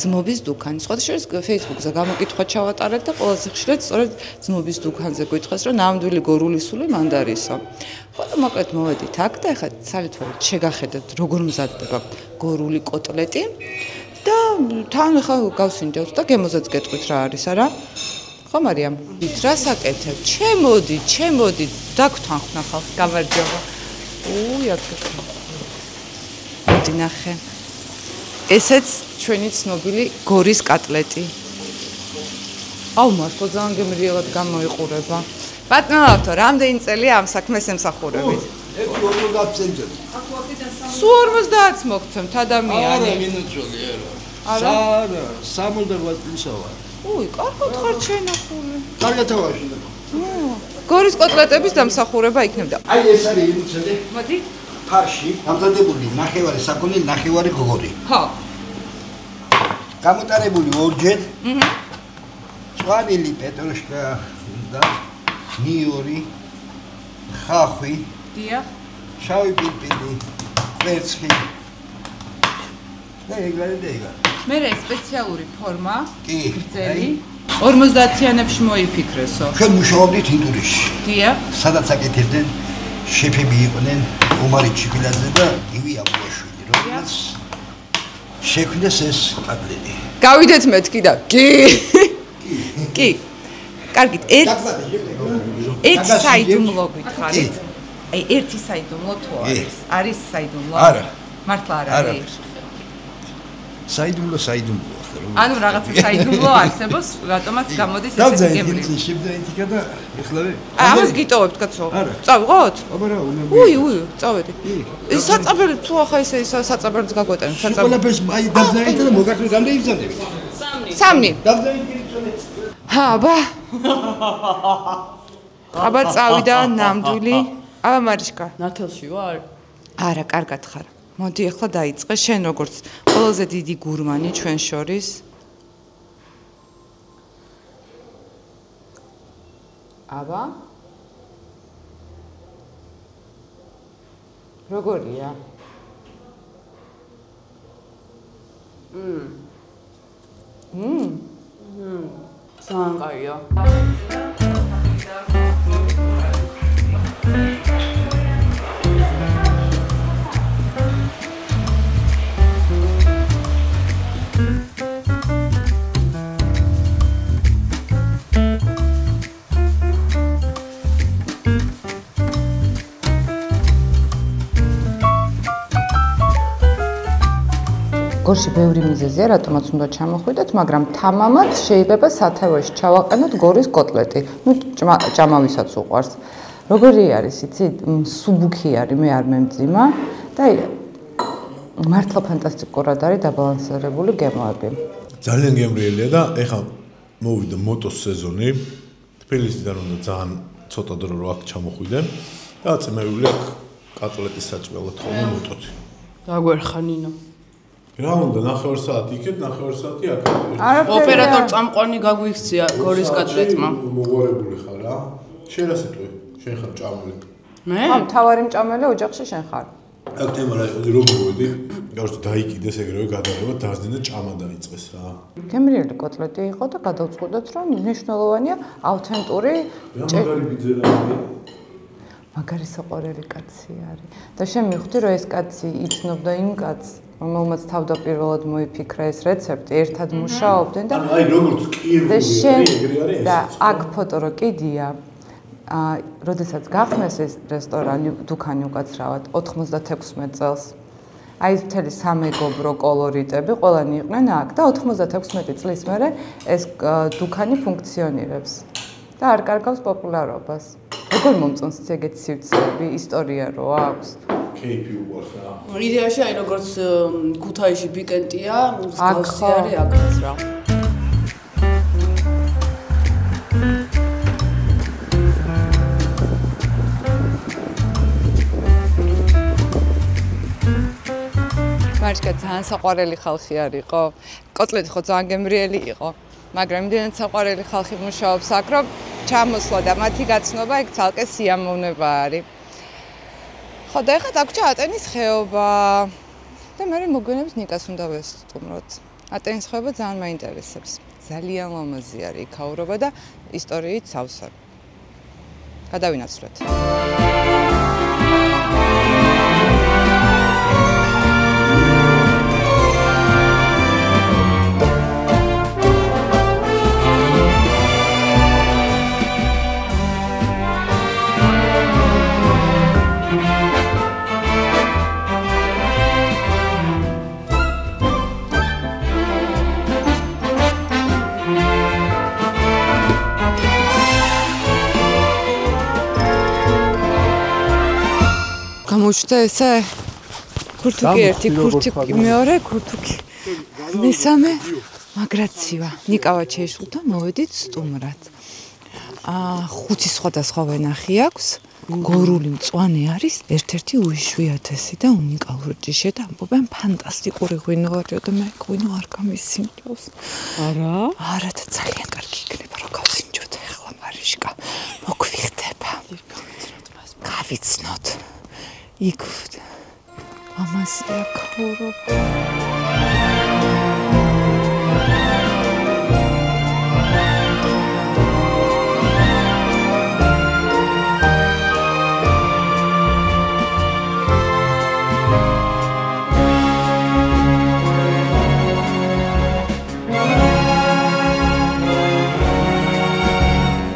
ძმობის დუქანი. სხვა შორის Facebook-ზე გამოკითხვა ჩავატარეთ და ყველაზე ხშირად სწორედ ძმობის დუქანზე გვითხრას, რომ ნამდვილი გორული სული მანდარისო. ხო და მოკლედ მოვედით აქ და ახლა სალითვალით შეგახედეთ, როგორ მზადდება გორული კოტლეტი და თან ახლა გავსინჯავთ და გემოზეც გეტყვით რა არის, არა? ხო მარიამ, რას აკეთებ? ჩემოდი, დაგთანხმნა ხალხი, გამარჯობა. აკეთე. მოდი ნახე. ესეც ჩვენი ცნობილი გორის კატლეტი. აუ, მართლა ძალიან გემრიელად გამოიყურება. ბატონო, რამდენი წელია ამ საქმეს ემსახურებით? 50 წელი. სულ 50-ს მოგცემთ ადამიანი. არა, 68 წელია ვარ. უი, კარგად ხარ შენახული. კარგად ვარ. გორის კოტლეტების დამსახურება იქნებოდა. აი ეს არის ინუცელი. მოდი. ფარში დამზადებული ნახევარი საქონელი, ნახევარი გორი. ხო. გამოტარებული ორჯერ. ყვავილი პეტროშკა და ნიორი, ხახვი. დიახ. შავი პილპილი, კვერცხი. და ეგრე. მე სპეციალური ფორმა, კი, გრძელი. 50-იანებში მოიფიქრესო. ჩვენ მუშაობდით ინდურიაში. დიახ. სადაც აკეთებდნენ შეფები იყვნენ ომარი ჩიბილაძე და ივი აბულაშვილი, რომელიც შექმნეს ეს კატლეტი. გავიდეთ მეთქი და კი. კარგით, ერთ საიდუმლო გითხარით. აი, ერთი საიდუმლო თუ არის? არის საიდუმლო? არა. მართლა არ არის. საიდუმლო. ანუ რაღაცა საიდუმლო არსებობს, რატომაც გამოდის ესეთი გემრიელი. დავძაინდით შევძაინდით და ეხლავე. ამას გიტოვებთ კაცო? წავიღოთ? აბა რა, უი, წავედი. ის საწაბელი თუ ახლა ისე საწაბელს გაგვეტენ, საწაბელი. ყველაფერს აი დავძაინდით და მოგაკლი რამდენი იბრძანდებით? 3. დავძაინდით. აბა წავიდა ნამდვილი. აბა მარიშკა. ნათელში ვარ? არა, კარგად ხარ. მოდი ახლა დაიწყე შენ როგორც ყველაზე დიდი გურმანი ჩვენ შორის. აბა როგორია? ძალიან კაია. გორში ბევრი მიზეზია, რატომაც უნდა ჩამოხვიდეთ, მაგრამ თამამად შეიძლება სათავეში ჩავაყენოთ გორის კოტლეტი. ნუ ჭამავისაც უყვარს. როგორი არის, იცი? სუბუქი არის, მე არ მემძიმა და მართლა ფანტასტიკურად არის დაბალანსირებული გემოები. ძალიან გემრიელია და ეხლა მოვიდა მოტოს სეზონი. თბილისიდან უნდა ძალიან ცოტა დრო რო აქ ჩამოხვიდე და წმეული აქ კოტლეტის საჭმელად ხოლმე მოტოთი. გაგვერხა ნინო. რა უნდა 9 საათი იქეთ, 9 საათი აქ. ოპერატორ წამყვანი გაგვიქცია გორის კატლეტმა. მოგვარებული ხარ რა? შენ რა სიტყვი? შენ ხარ ჭამელი. მე? ხო, მთავარი მჭამელი ოჯახში შენ ხარ. აქ თემა რა იყო, რომ მოვედი, გავშ დაიკიდეს ეგრევე გადაღება, დაძდნენ და ჭამა დაიწყეს რა. გემრიელი კოტლეტი იყო და გადავწყვიტეთ, რომ მნიშვნელოვანია ავთენტური მაგარი ბიძერაა. მაგარი საყვარელი კაცი არის. და შენ მივხვდი, რომ ეს კაცი იცნობდა იმ კაცს, რომელმაც თავდაპირველად მოიფიქრა ეს რეცეპტი, ერთად მუშაობდნენ და აი როგორც კიევური ეგრე არის. და აქ ფოტო რო კიდია. როდესაც გახსნეს ეს რესტორანი, დუქანი უკაცრავად 96 წელს. აი ეს მთელი სამეგობრო კოლორიტები ყველანი იყვნენ აქ და 96 წლის მერე ეს დუქანი ფუნქციონირებს და არ კარგავს პოპულარობას. როგორ მომწონს ეგეთი სივრცეები, ისტორია რო აქვს? кейპი უყურს რა. იდეაში აი როგორც ქუთაისში პიკენტია, მსგავსი არის აქაც რა. მარიშკა ძალიან საყვარელი ხალხი არისო. კოტლეტი ხო ძალიან გემრიელი იყო, მაგრამ იმდენად საყვარელი ხალხი მუშაობს აქ, რომ ჩამოსვლა და მათი გაცნობა ეგ ცალკე სიამოვნება არის. ხო და ეხლა დაგვჭა ატენის ხეობა და მე მოგვიანებით ნიკას უნდა ვესტუმროთ. ატენის ხეობა ძალიან მაინტერესებს. ძალიან ლამაზი არის იქაურობა და ისტორიით სავსე. გადავინაცვლეთ. გამოჩნდა ესე ქურთუკი ერთი, ქურთუკი მეორე, ქურთუკი მესამე, მაგრაცივა. ნიკავა შეიშულთა, მოვედით სტუმრად. 5 სხვადასხვა ვენახი აქვს. გორული მწვანე არის ერთ-ერთი უიშვიათესი და უნიკალური ჯიში და ამბობენ ფანტასტიკური ღვინო არისო და მე ღვინო არ გამისინჯავს. არა? არა და ძალიან კარგი იქნება რომ გავსინჯოთ ახლა მარიშკა. მოგვიხდება. გავიცნოთ. იქ ამასია ქაურობა.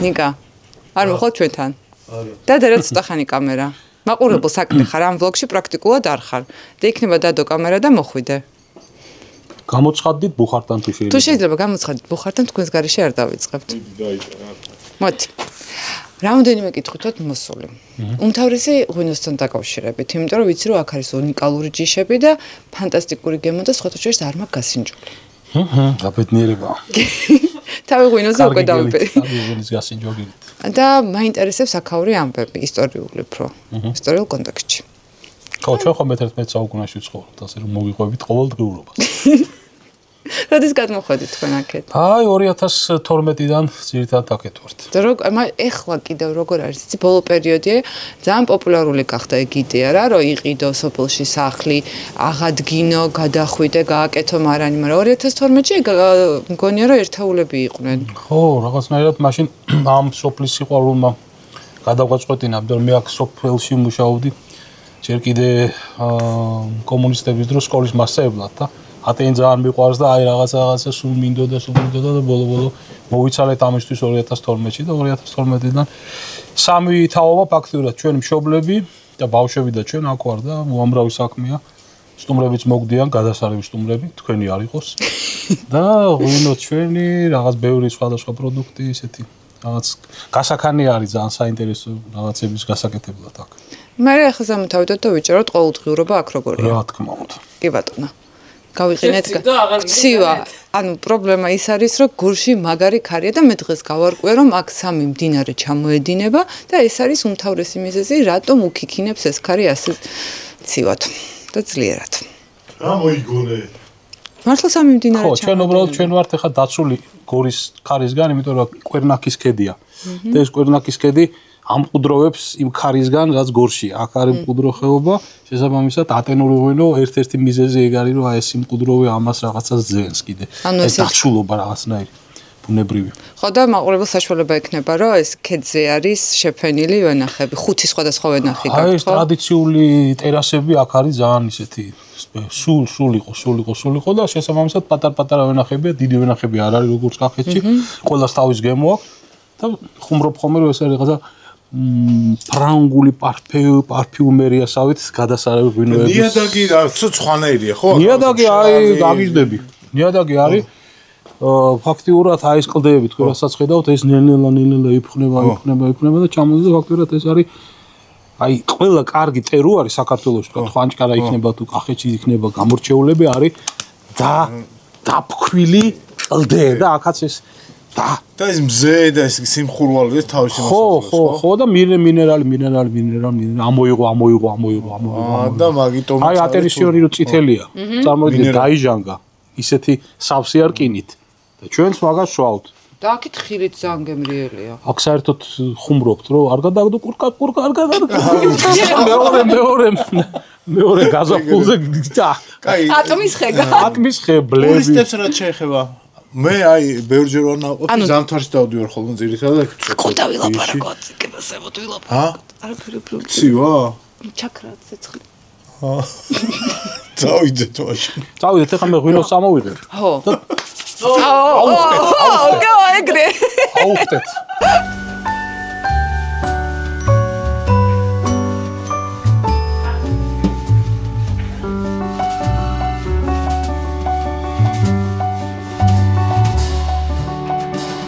ნიკა. არ მოხვალ ჩვენთან. და დერა ცოტა ხანი კამერა. მაყურებელ საქმე ხარ ამ ვლოგში პრაქტიკულად არ ხარ. და იქნება დადო კამერა და მოხვიდე. გამოცხადდით ბუხართან თუ შეიძლება. თუ შეიძლება გამოცხადდით ბუხართან თქვენს გარეშე არ დავიწყებთ. მოდი. რამდენიმე კითხვით ვართ მოსული. უმთავრესი ღვინოსთან დაკავშირებით, იმიტომ რომ ვიცი რომ აქ არის უნიკალური ჯიშები და ფანტასტიკური გემო და სხვათა შორის არ მაქვს გასინჯული. გაბედნიერება. თავი ღვინოზე უკვე დავიპერი. ღვინის გასინჯული. და მაინტერესებს აქაური ამბები, ისტორიული უფრო, ისტორიულ კონტექსტში. ხო, ჩვენ ხომ მე-11 საუკუნეში ვცხოვრობთ, ასე რომ მოვიყვებით ყოველდღიურობას. როდის გადმოხვედით თქვენ აქეთ? აი 2012-დან ძირითადად აქეთ ვართ. და ეხლა კიდევ როგორ არის, იცი, ბოლო პერიოდი ძალიან პოპულარული გახდა ეგ იდეა რა, რომ იყიდო სოფელში სახლი, აღადგინო, გადახვიდე, გააკეთო მარანი, მაგრამ 2012-ში მგონია რომ ერთეულები იყვნენ. ხო, რაღაცნაირად მაშინ ამ სოფლის სიყვარულმა გადაგვაწყვეტინა, რომ მე აქ სოფელში მუშაობდი. ჯერ კიდე კომუნისტების დროს სკოლის მასწავლებლად და ატენი ძალიან მიყვარს და აი რაღაცა სულ მინდოდა და ბოლო მოვიცალეთ ამისთვის 2012-ში და 2012-დან სამი თაობა ფაქტიურად ჩვენ მშობლები და ბავშვები და ჩვენ აქ ვარ და უამრავი საქმეა. სტუმრებიც მოგდიან, გადასარევი სტუმრები, თქვენი არ იყოს. და ღვინო ჩვენი, რაღაც ბევრი სხვადასხვა პროდუქტი, ისეთი რაღაც გასახანი არის ძალიან საინტერესო რაღაცების გასაკეთებლად აქ. მე ახლა ზამთრობდით და ვიჭეროთ ყოველდღიურობა აქ როგორია. რა თქმა უნდა. კი ბატონო. გავიყენეთ ცივა. ანუ პრობლემა ის არის, რომ გურში მაგარი ქარია და მე დღეს გავარკვე, რომ აქ სამი მდინარე ჩამოედინება და ეს არის უმთავრესი მიზეზი, რატომ უკიქინებს ეს ქარი ასე ცივად და ძლიერად. რა მოიგონე? მართლა სამი მდინარე ხო, ჩვენ უბრალოდ ჩვენ ვართ ახლა დაცული გორის ქარისგან, იმიტომ რომ კვერნაკის ქედია. და ეს კვერნაკის ქედი ამყუდროვებს იმ ქარისგან, რაც გორშია. აქ არის მყუდრო ხეობა, შესაბამისად ატენური ღვინო ერთ-ერთი მიზეზი ეგ არის, რომ აი ეს იმყუდროვე ამას რაღაცას ძენს კიდე. ეს დაცულობა რაღაცნაირი ბუნებრივი. ხო და მაყურებელ საშუალება ექნება, რომ ეს ქედზე არის შეფენილი ვენახები, 5 სხვადასხვა ვენახი გაქვთ, ხო? აი ეს ტრადიციული ტერასები აქ არის ძალიან ისეთი სულ იყო და შესაბამისად პატარ-პატარა ვენახებია, დიდი ვენახები არ არის როგორც კახეთში, ყველას თავის გემო აქვს და ხუმრობ ხომ რომ ეს არის რაღაცა ფრანგული პარფიუმერიასავით გადასარევი ღვინოების. ნიადაგი სხვანაირია, ხო? ნიადაგი აი გაგიჟდები. ნიადაგი არის ფაქტიურად აი ეს კლდეები თქვენ რასაც ხედავთ, ეს ნელ-ნელა იფხნება და ჩამოდის და ფაქტიურად ეს არის აი ყველა კარგი ტერუარი საქართველოში, თქვა ხვანჭკარა იქნება თუ კახეთში იქნება გამორჩეულები არის დაფქვილი კლდე და აქაც ეს და ეს მზე და ეს სიმხურვალი და თავის შემოსავლებს ხო და მინერალი ამოიღო და მაგიტომ აი ატენსიონი რო წითელია წარმოიდგინე დაიჟანგა ისეთი სავსე არ კინით და ჩვენს მაგას შევავთ და აქეთ ხილით ძალიან გემრიელია აქ საერთოდ ხუმრობთ რომ არ გადაგდო კურკა არ მეორე გაზაფხულზე და კაი ატმის ხე ბლები ტურისტებს რაც შეეხება მე აი ბევრჯერ ვარ ნაყოფი ზამთარში დავდივარ ხოლმე ძირითადად ყოდა ვილაპარაკოთ კებასებოდ ვილაპარაკოთ არაფერი ცივა ჩაქრა ცეცხლი წავიდეთ მაშინ წავიდეთ ეხლა მე ღვინოს წამოვიღებ ხო ეგრე აუხტეთ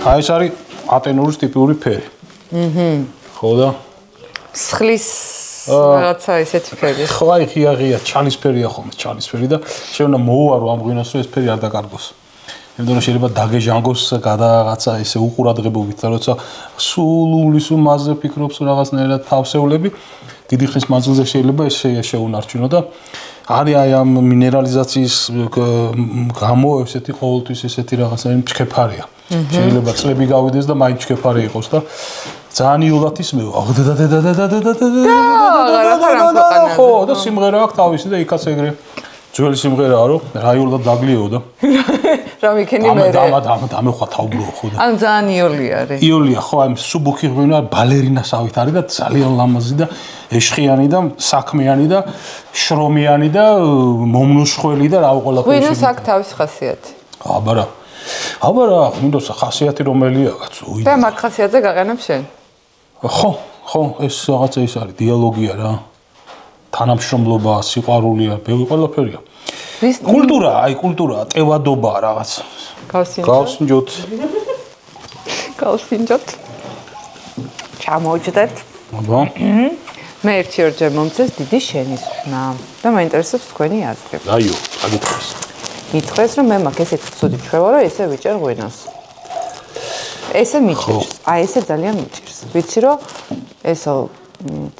აი ეს არის ატენურის ტიპური ფერი. ხო და სხლის რაღაცა ესეთი ფერი. ხო აი ღია ჩანისფერია ხოლმე, ჩანისფერი და შეიძლება მოუარო ამ ღვინოს რომ ეს ფერი არ დაკარგოს. იმიტომ რომ შეიძლება დაგეჟანგოს გადაღაცა ესე უყურადღებობით და როცა სულ მასზე ფიქრობს რაღაცნაირად თავსეულები, დიდი ხნის მანძილზე შეიძლება ეს შეუნარჩუნო და არის აი ამ მინერალიზაციის გამო ესეთი ყოველთვის ესეთი რაღაცნაირი მჩქეფარია. შეიძლება წლები გავიდეს და მაინც ჩქეფარი იყოს და ძალიან იულად ისმევა. ხო და სიმღერა აქვს თავისი და იქაც ეგრე ძველი სიმღერაა რომ რაიულად დაგლიეოდა. რა მიქენი მე. დამეხვა თავბრო ხო და. ან ძალიან იოლი არის. იოლია ხო აი სუბუქი ღვინო ბალერინასავით არის და ძალიან ლამაზი და ეშხიანი და საქმიანი და შრომიანი და მომნუშხველი და რა ყველაფერი. ღვინოს აქვს თავის ხასიათი. აბარა აბა რა, მინდოს ხასიათი რომელიაც, უი. და მაგ ხასიათზე გაყენებ შენ? ხო, ეს რაღაცა ის არის, დიალოგია რა. თანამშრომლობა, სიყვარულია, ბევრი ყველაფერია. კულტურაა, ტევადობაა რაღაც. გავსინჯოთ. ჩამოვჯდეთ. აბა. მე ერთ-ერთჯერ მომწეს დიდი შენიშვნა და მაინტერესებს თქვენი აზრი. აიო, აგიტყვის. ითქვეს რომ მე მაგ ესეთ ცუდი ჩვევა რომ ესე ვიჭერ ღვინოს. ესე მიჭირს, ესე ძალიან მიჭირს. ვიცი რომ ესო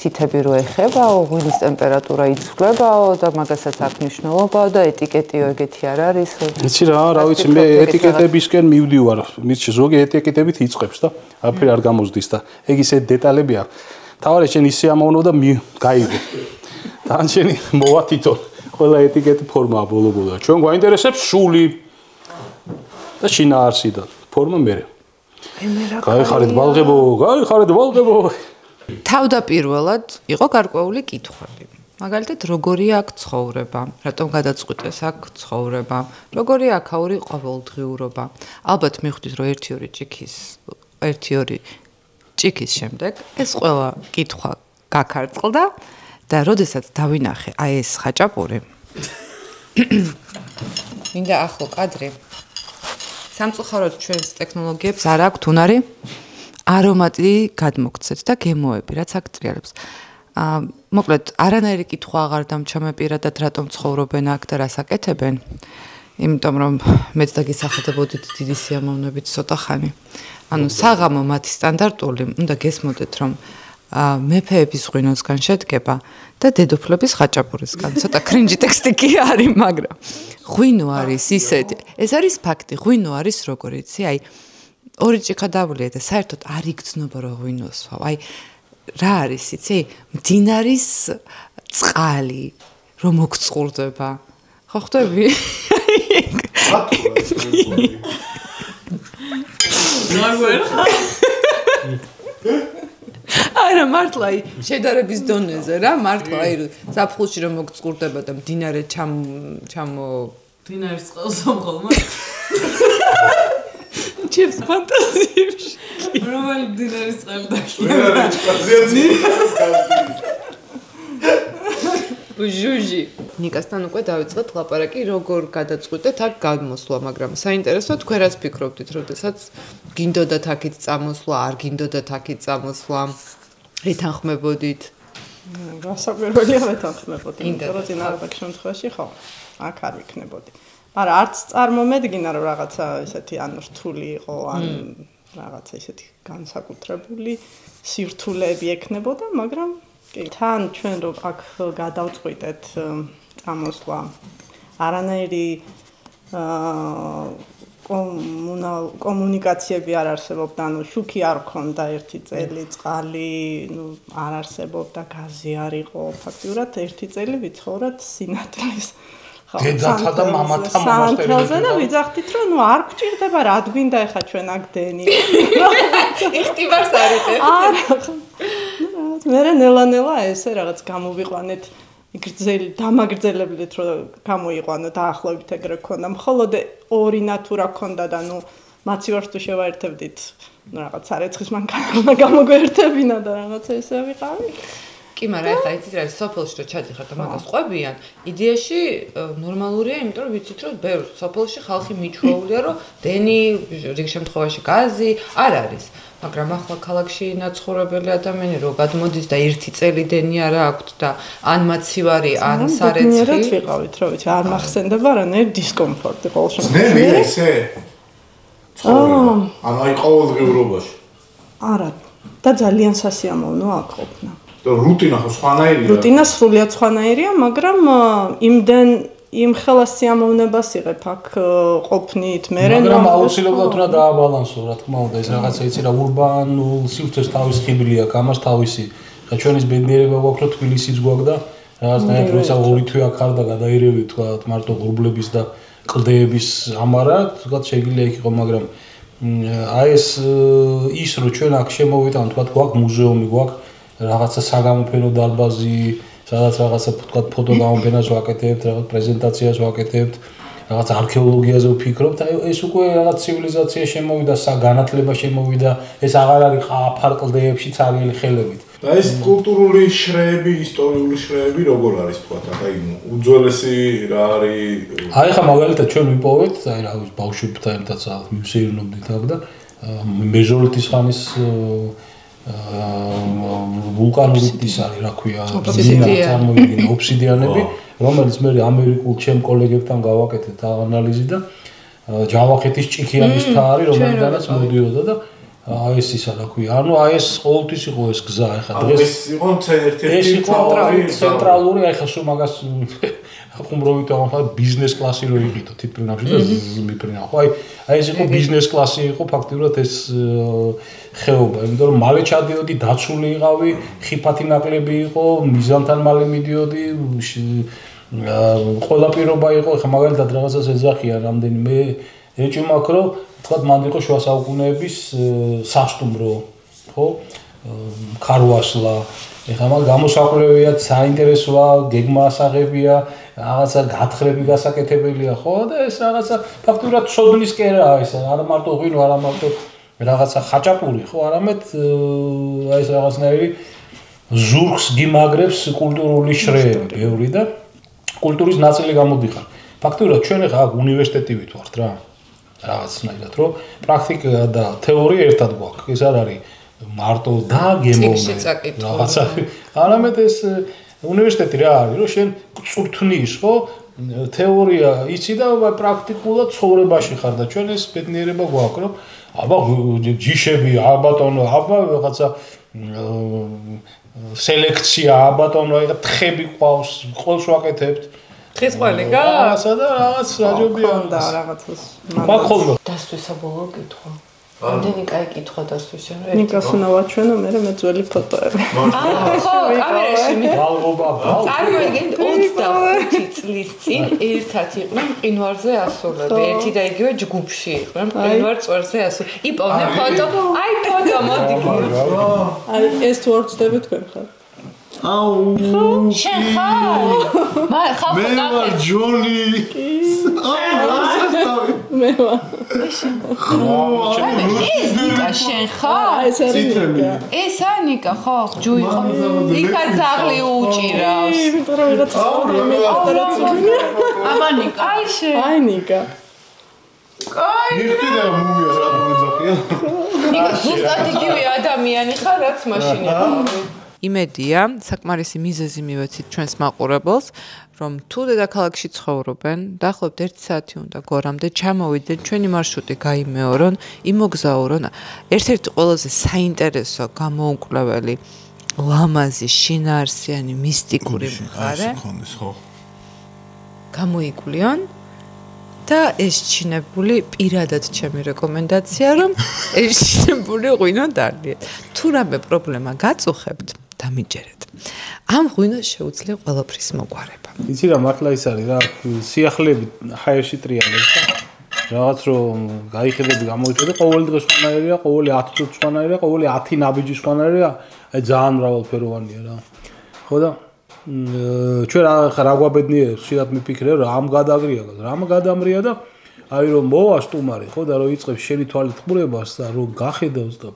თითები რო ეხებაო, ღვინის ტემპერატურა იცვლებაო და მაგასაც აქვს მნიშვნელობაო და ეტიკეტიო ეგეთი არ არის. ვიცი რა ვიცი მე ეტიკეტებისკენ მივდივარ. მის ზოგი ეტიკეტებით იწყებს და არაფერი არ გამოზდის და ეგ ისე დეტალებია. თავარი შენ ისე ამოვნო და გაიგო. თან შენი მოვათითო. ყველა ეტიკეტი ფორმაა ბოლო-ბოლო. ჩვენ გვაინტერესებს სული და შინაარსი და ფორმა მერე. გაიხარეთ ბალღებო. თავდაპირველად იყო გარკვეული კითხვები. მაგალითად, როგორია აქ ცხოვრება, რატომ გადაწყვიტეს აქ ცხოვრება, როგორია აქაური ყოველდღიურობა. ალბათ მიხვდით, რომ 1-2 ჭიქის შემდეგ ეს ყველა კითხვა გაქარწყლდა და როდესაც დავინახე აი ეს ხაჭაპური. მინდა ახლო კადრი. სამწუხაროდ ჩვენს ტექნოლოგიებს არ აქვთ უნარი არომატი გადმოგცეთ და გემოები, რაც აქ ტრიალებს. მოკლედ, არანაირი კითხვა აღარ დამჩამე პირადად, რატომ ცხოვრობენ აქ და რას აკეთებენ. იმიტომ რომ მეც დაგისახადებოდით დიდი სიამოვნებით ცოტა ხანი. ანუ საღამო მათი სტანდარტული, უნდა გესმოდეთ, რომ მეფეების ღვინოსგან შედგება და დედოფლების ხაჭაპურისგან. ცოტა კრინჯი ტექსტი კი არის, მაგრამ ღვინო არის ისეთი. ეს არის ფაქტი, ღვინო არის როგორ იცი, აი ორი ჭიქა დავლიე და საერთოდ არ იგრძნობა რომ ღვინოს ვავ. აი რა არის იცი? მდინარის წყალი რომ მოგწყურდება. ხო ხვდები? არა მართლა შედარების დონეზე რა მართლა აი ზაფხულში რომ მოგწყურდება და მდინარე მდინარის წყალს მომხოლმა ჩემს ფანტაზიებში რომელი მდინარის წყალი ბუჟუჟი ნიკასთან უკვე დავიწყეთ ლაპარაკი როგორ გადაწყვიტეთ აქ გადმოსვლა მაგრამ საინტერესო თქვენ რაც ფიქრობდით როდესაც გინდოდათ აქეთ წამოსვლა არ გინდოდათ აქეთ წამოსვლა ეთანხმებოდით გასაკვირველია ეთანხმებოდი იმიტომ რომ წინააღმდეგ შემთხვევაში ხო აქ არ ვიქნებოდი მაგრამ არც წარმომედგინა რომ რაღაცა ესეთი ან რთული იყო ან რაღაცა ესეთი განსაკუთრებული სირთულეები ექნებოდა მაგრამ თან ჩვენ რომ აქ გადავწყვიტეთ წამოსვლა არანაირი კომუნიკაციები არ არსებობდა, ანუ შუქი არ ქონდა ერთი წელი, წყალი, არ არსებობდა, გაზი არ იყო, ფაქტიურად ერთი წელი ვიცხოვრეთ სინათლის დედათა და მამათა მონასტერში და ვიძახდით რომ არ გჭირდება რა გვინდა ეხა ჩვენ აქ დენი. იხტიბარს არ იღებ. მე ნელა-ნელა ესე რაღაც გამოვიყვანეთ იგრძელი დამაგრძელებლით რომ გამოიყვანო დაახლოებით ეგრე ქონდა მხოლოდ ორი ნატურა ქონდა და ნუ მაცივარს თუ შევაერთებდით რაღაც არეცხის მანქანა გამოგვერთებინა და რაღაცა ესე ვიყავი კი მაგრამ ეხლა იცით რა სოფელში რომ ჩადიხარ და მაგას ყვებიან იდეაში ნორმალურია იმიტომ რომ ვიცით რომ ბევრ სოფელში ხალხი მიჩვეულია რომ დენი რიგ შემთხვევაში გაზი არ არის მაგრამ ახლა ქალაქში ნაცხოვრებელი ადამიანი რო გადმოდის და ერთი წელი დენი არა აქვთ და ან მაცივარი ან სარეცხი ნერვით ვიყავით რა ვიცი არ მახსენდება რანაირ დისკომფორტი ყოველ შემთხვევაში მე ესე ანუ აი ყოველდღიურობაში არა და ძალიან სასიამოვნო აქ ყოფნა რუტინა ხო სხვანაირია რუტინა სრულიად სხვანაირია მაგრამ იმდენ იმ ხელას სიამოვნებას იღებ აქ ყოფნით მე მაგრამ აუცილებლად უნდა დააბალანსო რა თქმა უნდა ეს რაღაცა იცი რა ურბანულ სივრცეს თავის ხიბლი აქვს ამას თავისი ხა ჩვენის ბედნიერება გვაქვს რომ თბილისიც გვაქვს და რაღაცნაირად როცა ორი თვე აქ არ და გადაირევით თქვა მარტო ღრუბლების და კლდეების ამარა თქვა შეიძლება იქ იყო მაგრამ აი ის რომ ჩვენ აქ შემოვიტანთ თქვა გვაქვს მუზეუმი გვაქვს რაღაცა საგამოფენო დარბაზი სადაც რაღაცა თქვა ფოტო გამოფენას ვაკეთებთ, რაღაც პრეზენტაციას ვაკეთებთ. რაღაც არქეოლოგიაზე ვფიქრობთ, აი ეს უკვე რაღაც ცივილიზაცია შემოვიდა, განათლება შემოვიდა, ეს აღარ არის აფარკლდეებში ცარიელი ხელებით. და ეს კულტურული შრეები, ისტორიული შრეები როგორ არის თქვათ, აი უძველესი რა არის? აი ხა მაგალითად ჩვენ ვიპოვეთ, აი რა ვიცი, ბავშვებთან ერთად მივსეირნობდით აქ და მეჟოლითის ხანის ვულკანური ის არის, რა ქვია, წარმოიდგინე ოფსიდიანები, რომელიც მე ამერიკულ ჩემ კოლეგებთან გავაკეთეთ ანალიზი და ჯავახეთის ჭიქიანის მთა არის, რომელიდანაც მოდიოდა და აი ეს ისა რა ქვია, ანუ აი ეს ყოველთვის იყო ეს გზა, ეხლა დღეს ეს იყო ერთ-ერთი ცენტრალური, აი ხა სულ მაგას ხუმრობით აღარ ბიზნეს კლასი რო იყიდო თითქმის და მიფრინა ხო აი ეს იყო ბიზნეს კლასი იყო ფაქტიურად ეს ხეობა იმიტომ რომ მალე ჩადიოდი დაცული იყავი ხიფათი ნაკლები იყო მიზანთან მალე მიდიოდი ყველა პირობა იყო ხა მაგალითად რაღაცას ეძახიან რამდენიმე ეჭვი მაქვს რომ თქვა მანდ იყო შუა საუკუნეების სასტუმრო ხო ქარვასლა ეხლა მაგ გამოსაკვლევია საინტერესოა გეგმასაღებია რაღაცა გათხრები გასაკეთებელია ხო და ეს რაღაცა ფაქტურად ცოდნის კერაა ეს არა მარტო ღვინო არა მარტო რაღაცა ხაჭაპური ხო არამედ აი ეს რაღაცნაირი ზურგს გიმაგრებს კულტურული შრეები ბევრი და კულტურის ნაწილი გამოდიხარ ფაქტურად ჩვენ ახლა აქ უნივერსიტეტი ვით რა რაღაცნაირად რომ პრაქტიკა და თეორია ერთად გვაქვს ეს არ არის მარტო და გემოვნე რაღაცა არამედ ეს უნივერსიტეტი რა არის რომ შენ წვრთნის ხო თეორია იცი და პრაქტიკულად ცხოვრებაში ხარ და ჩვენ ეს ბედნიერება გვაქვს რომ აბა ჯიშები აბატონო აბა რაღაცა სელექცია აბატონო და თხები ყავს ყოველს ვაკეთებთ ხის ყველიგა და რაღაც რაჯობია და რაღაცას მაგ დასვისა ბოლო კითხვა ამდენი კაი კითხვა დასვისა ნიკას უნდა ვაჩვენო მე მეძველი ფოტოები ხო კამერაში მალობა წარმოიდგინეთ 25 წლის წინ ერთად იყვნენ მყინვარზე ასულები ერთი და იგივე ჯგუფში იყვნენ მყინვარ წვერზე ასულები იპოვდნენ ფოტო აი ფოტო მოდი აი ეს თუ არ ვწდები თქვენ ხარ აუ შენ ხარ მე ვარ ჯონი მე ვარ ეს ნიკა შენ ხარ ეს არის ნიკა ეს არის ნიკა ხო ჯუი ხო ნიკა ზაღლი უჭირავს იმიტომ რომ ვიღაცა აბა ნიკა აი შენ აი ნიკა ნიხტი და მუმია რა მოძახია ნიკა ზუსტად იგივე ადამიანი ხარ რაც მაშინ იყო იმედია, საკმარისი მიზეზი მივეცით ჩვენს მაყურებელს, რომ თუ დედაქალაქში ცხოვრობენ, დაახლოებით 1 საათი უნდა გორამდე ჩამოვიდნენ, ჩვენი მარშრუტი გაიმეორონ, იმოგზაურონ ერთ-ერთი ყველაზე საინტერესო გამოუკვლეველი ლამაზი, შინაარსიანი, მისტიკური მხარე. გამოიკვლიონ და ეს ჩინებული პირადად ჩემი რეკომენდაცია, რომ ეს ჩინებული ღვინო დარდიეთ. თუ რამე პრობლემა გაწუხებთ, დამიჯერეთ. ამ ღვინოს შეუძლია ყველაფრის მოგვარება. იცი რა მართლა ის არის რა სიახლეები ჰაერში ტრიალებს და რაღაც რომ გაიხედები გამოიხედე ყოველ დღე სხვანაირია, ყოველი 10 წუთი სხვანაირია, ყოველი 10 ნაბიჯი სხვანაირია, აი ძალიან მრავალფეროვანია რა. ხო და ჩვენ რა გვაბედნიერებს, შეიძლება მიფიქრე რომ ამ გადაგრია, რამ გადამრია და აი რომ მოვა სტუმარი, ხო და რომ იწყებს შენი თვალით ყურებას და რომ გახედავს და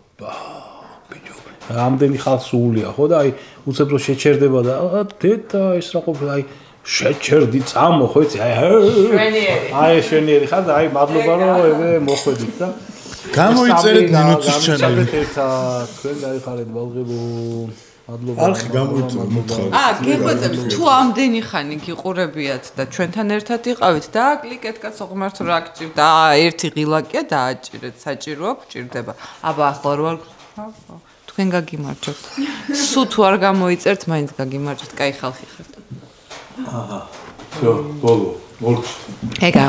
ბიჭო, ამდენი ხალხს უულია, ხო და აი უცებ რომ შეჩერდება და დედა ეს რა ყოფილი, აი შეჩერდი წამო, ხო იცი, აი აი შვენიერი ხარ და აი მადლობა რომ მოხვედით და გამოიწერეთ მინუცის ჩანელი. თქვენ გაიხარეთ ბავშვებო. არხი გამოიწვევ მოთხარ. გეხვეწებთ თუ ამდენი ხანი გიყურებიათ და ჩვენთან ერთად იყავით და კლიკეთ კაცო ღმერთო რა გჭირდა ერთი ღილაკია დააჭირეთ საჭიროა გჭირდება. აბა ახლა რა თქვენ გაგიმარჯვებთ. სულ თუ არ გამოიწერთ მაინც გაგიმარჯვებთ. კაი ხალხი ხართ. აჰა. всё, ბოლო. მოლჩ. ეგა.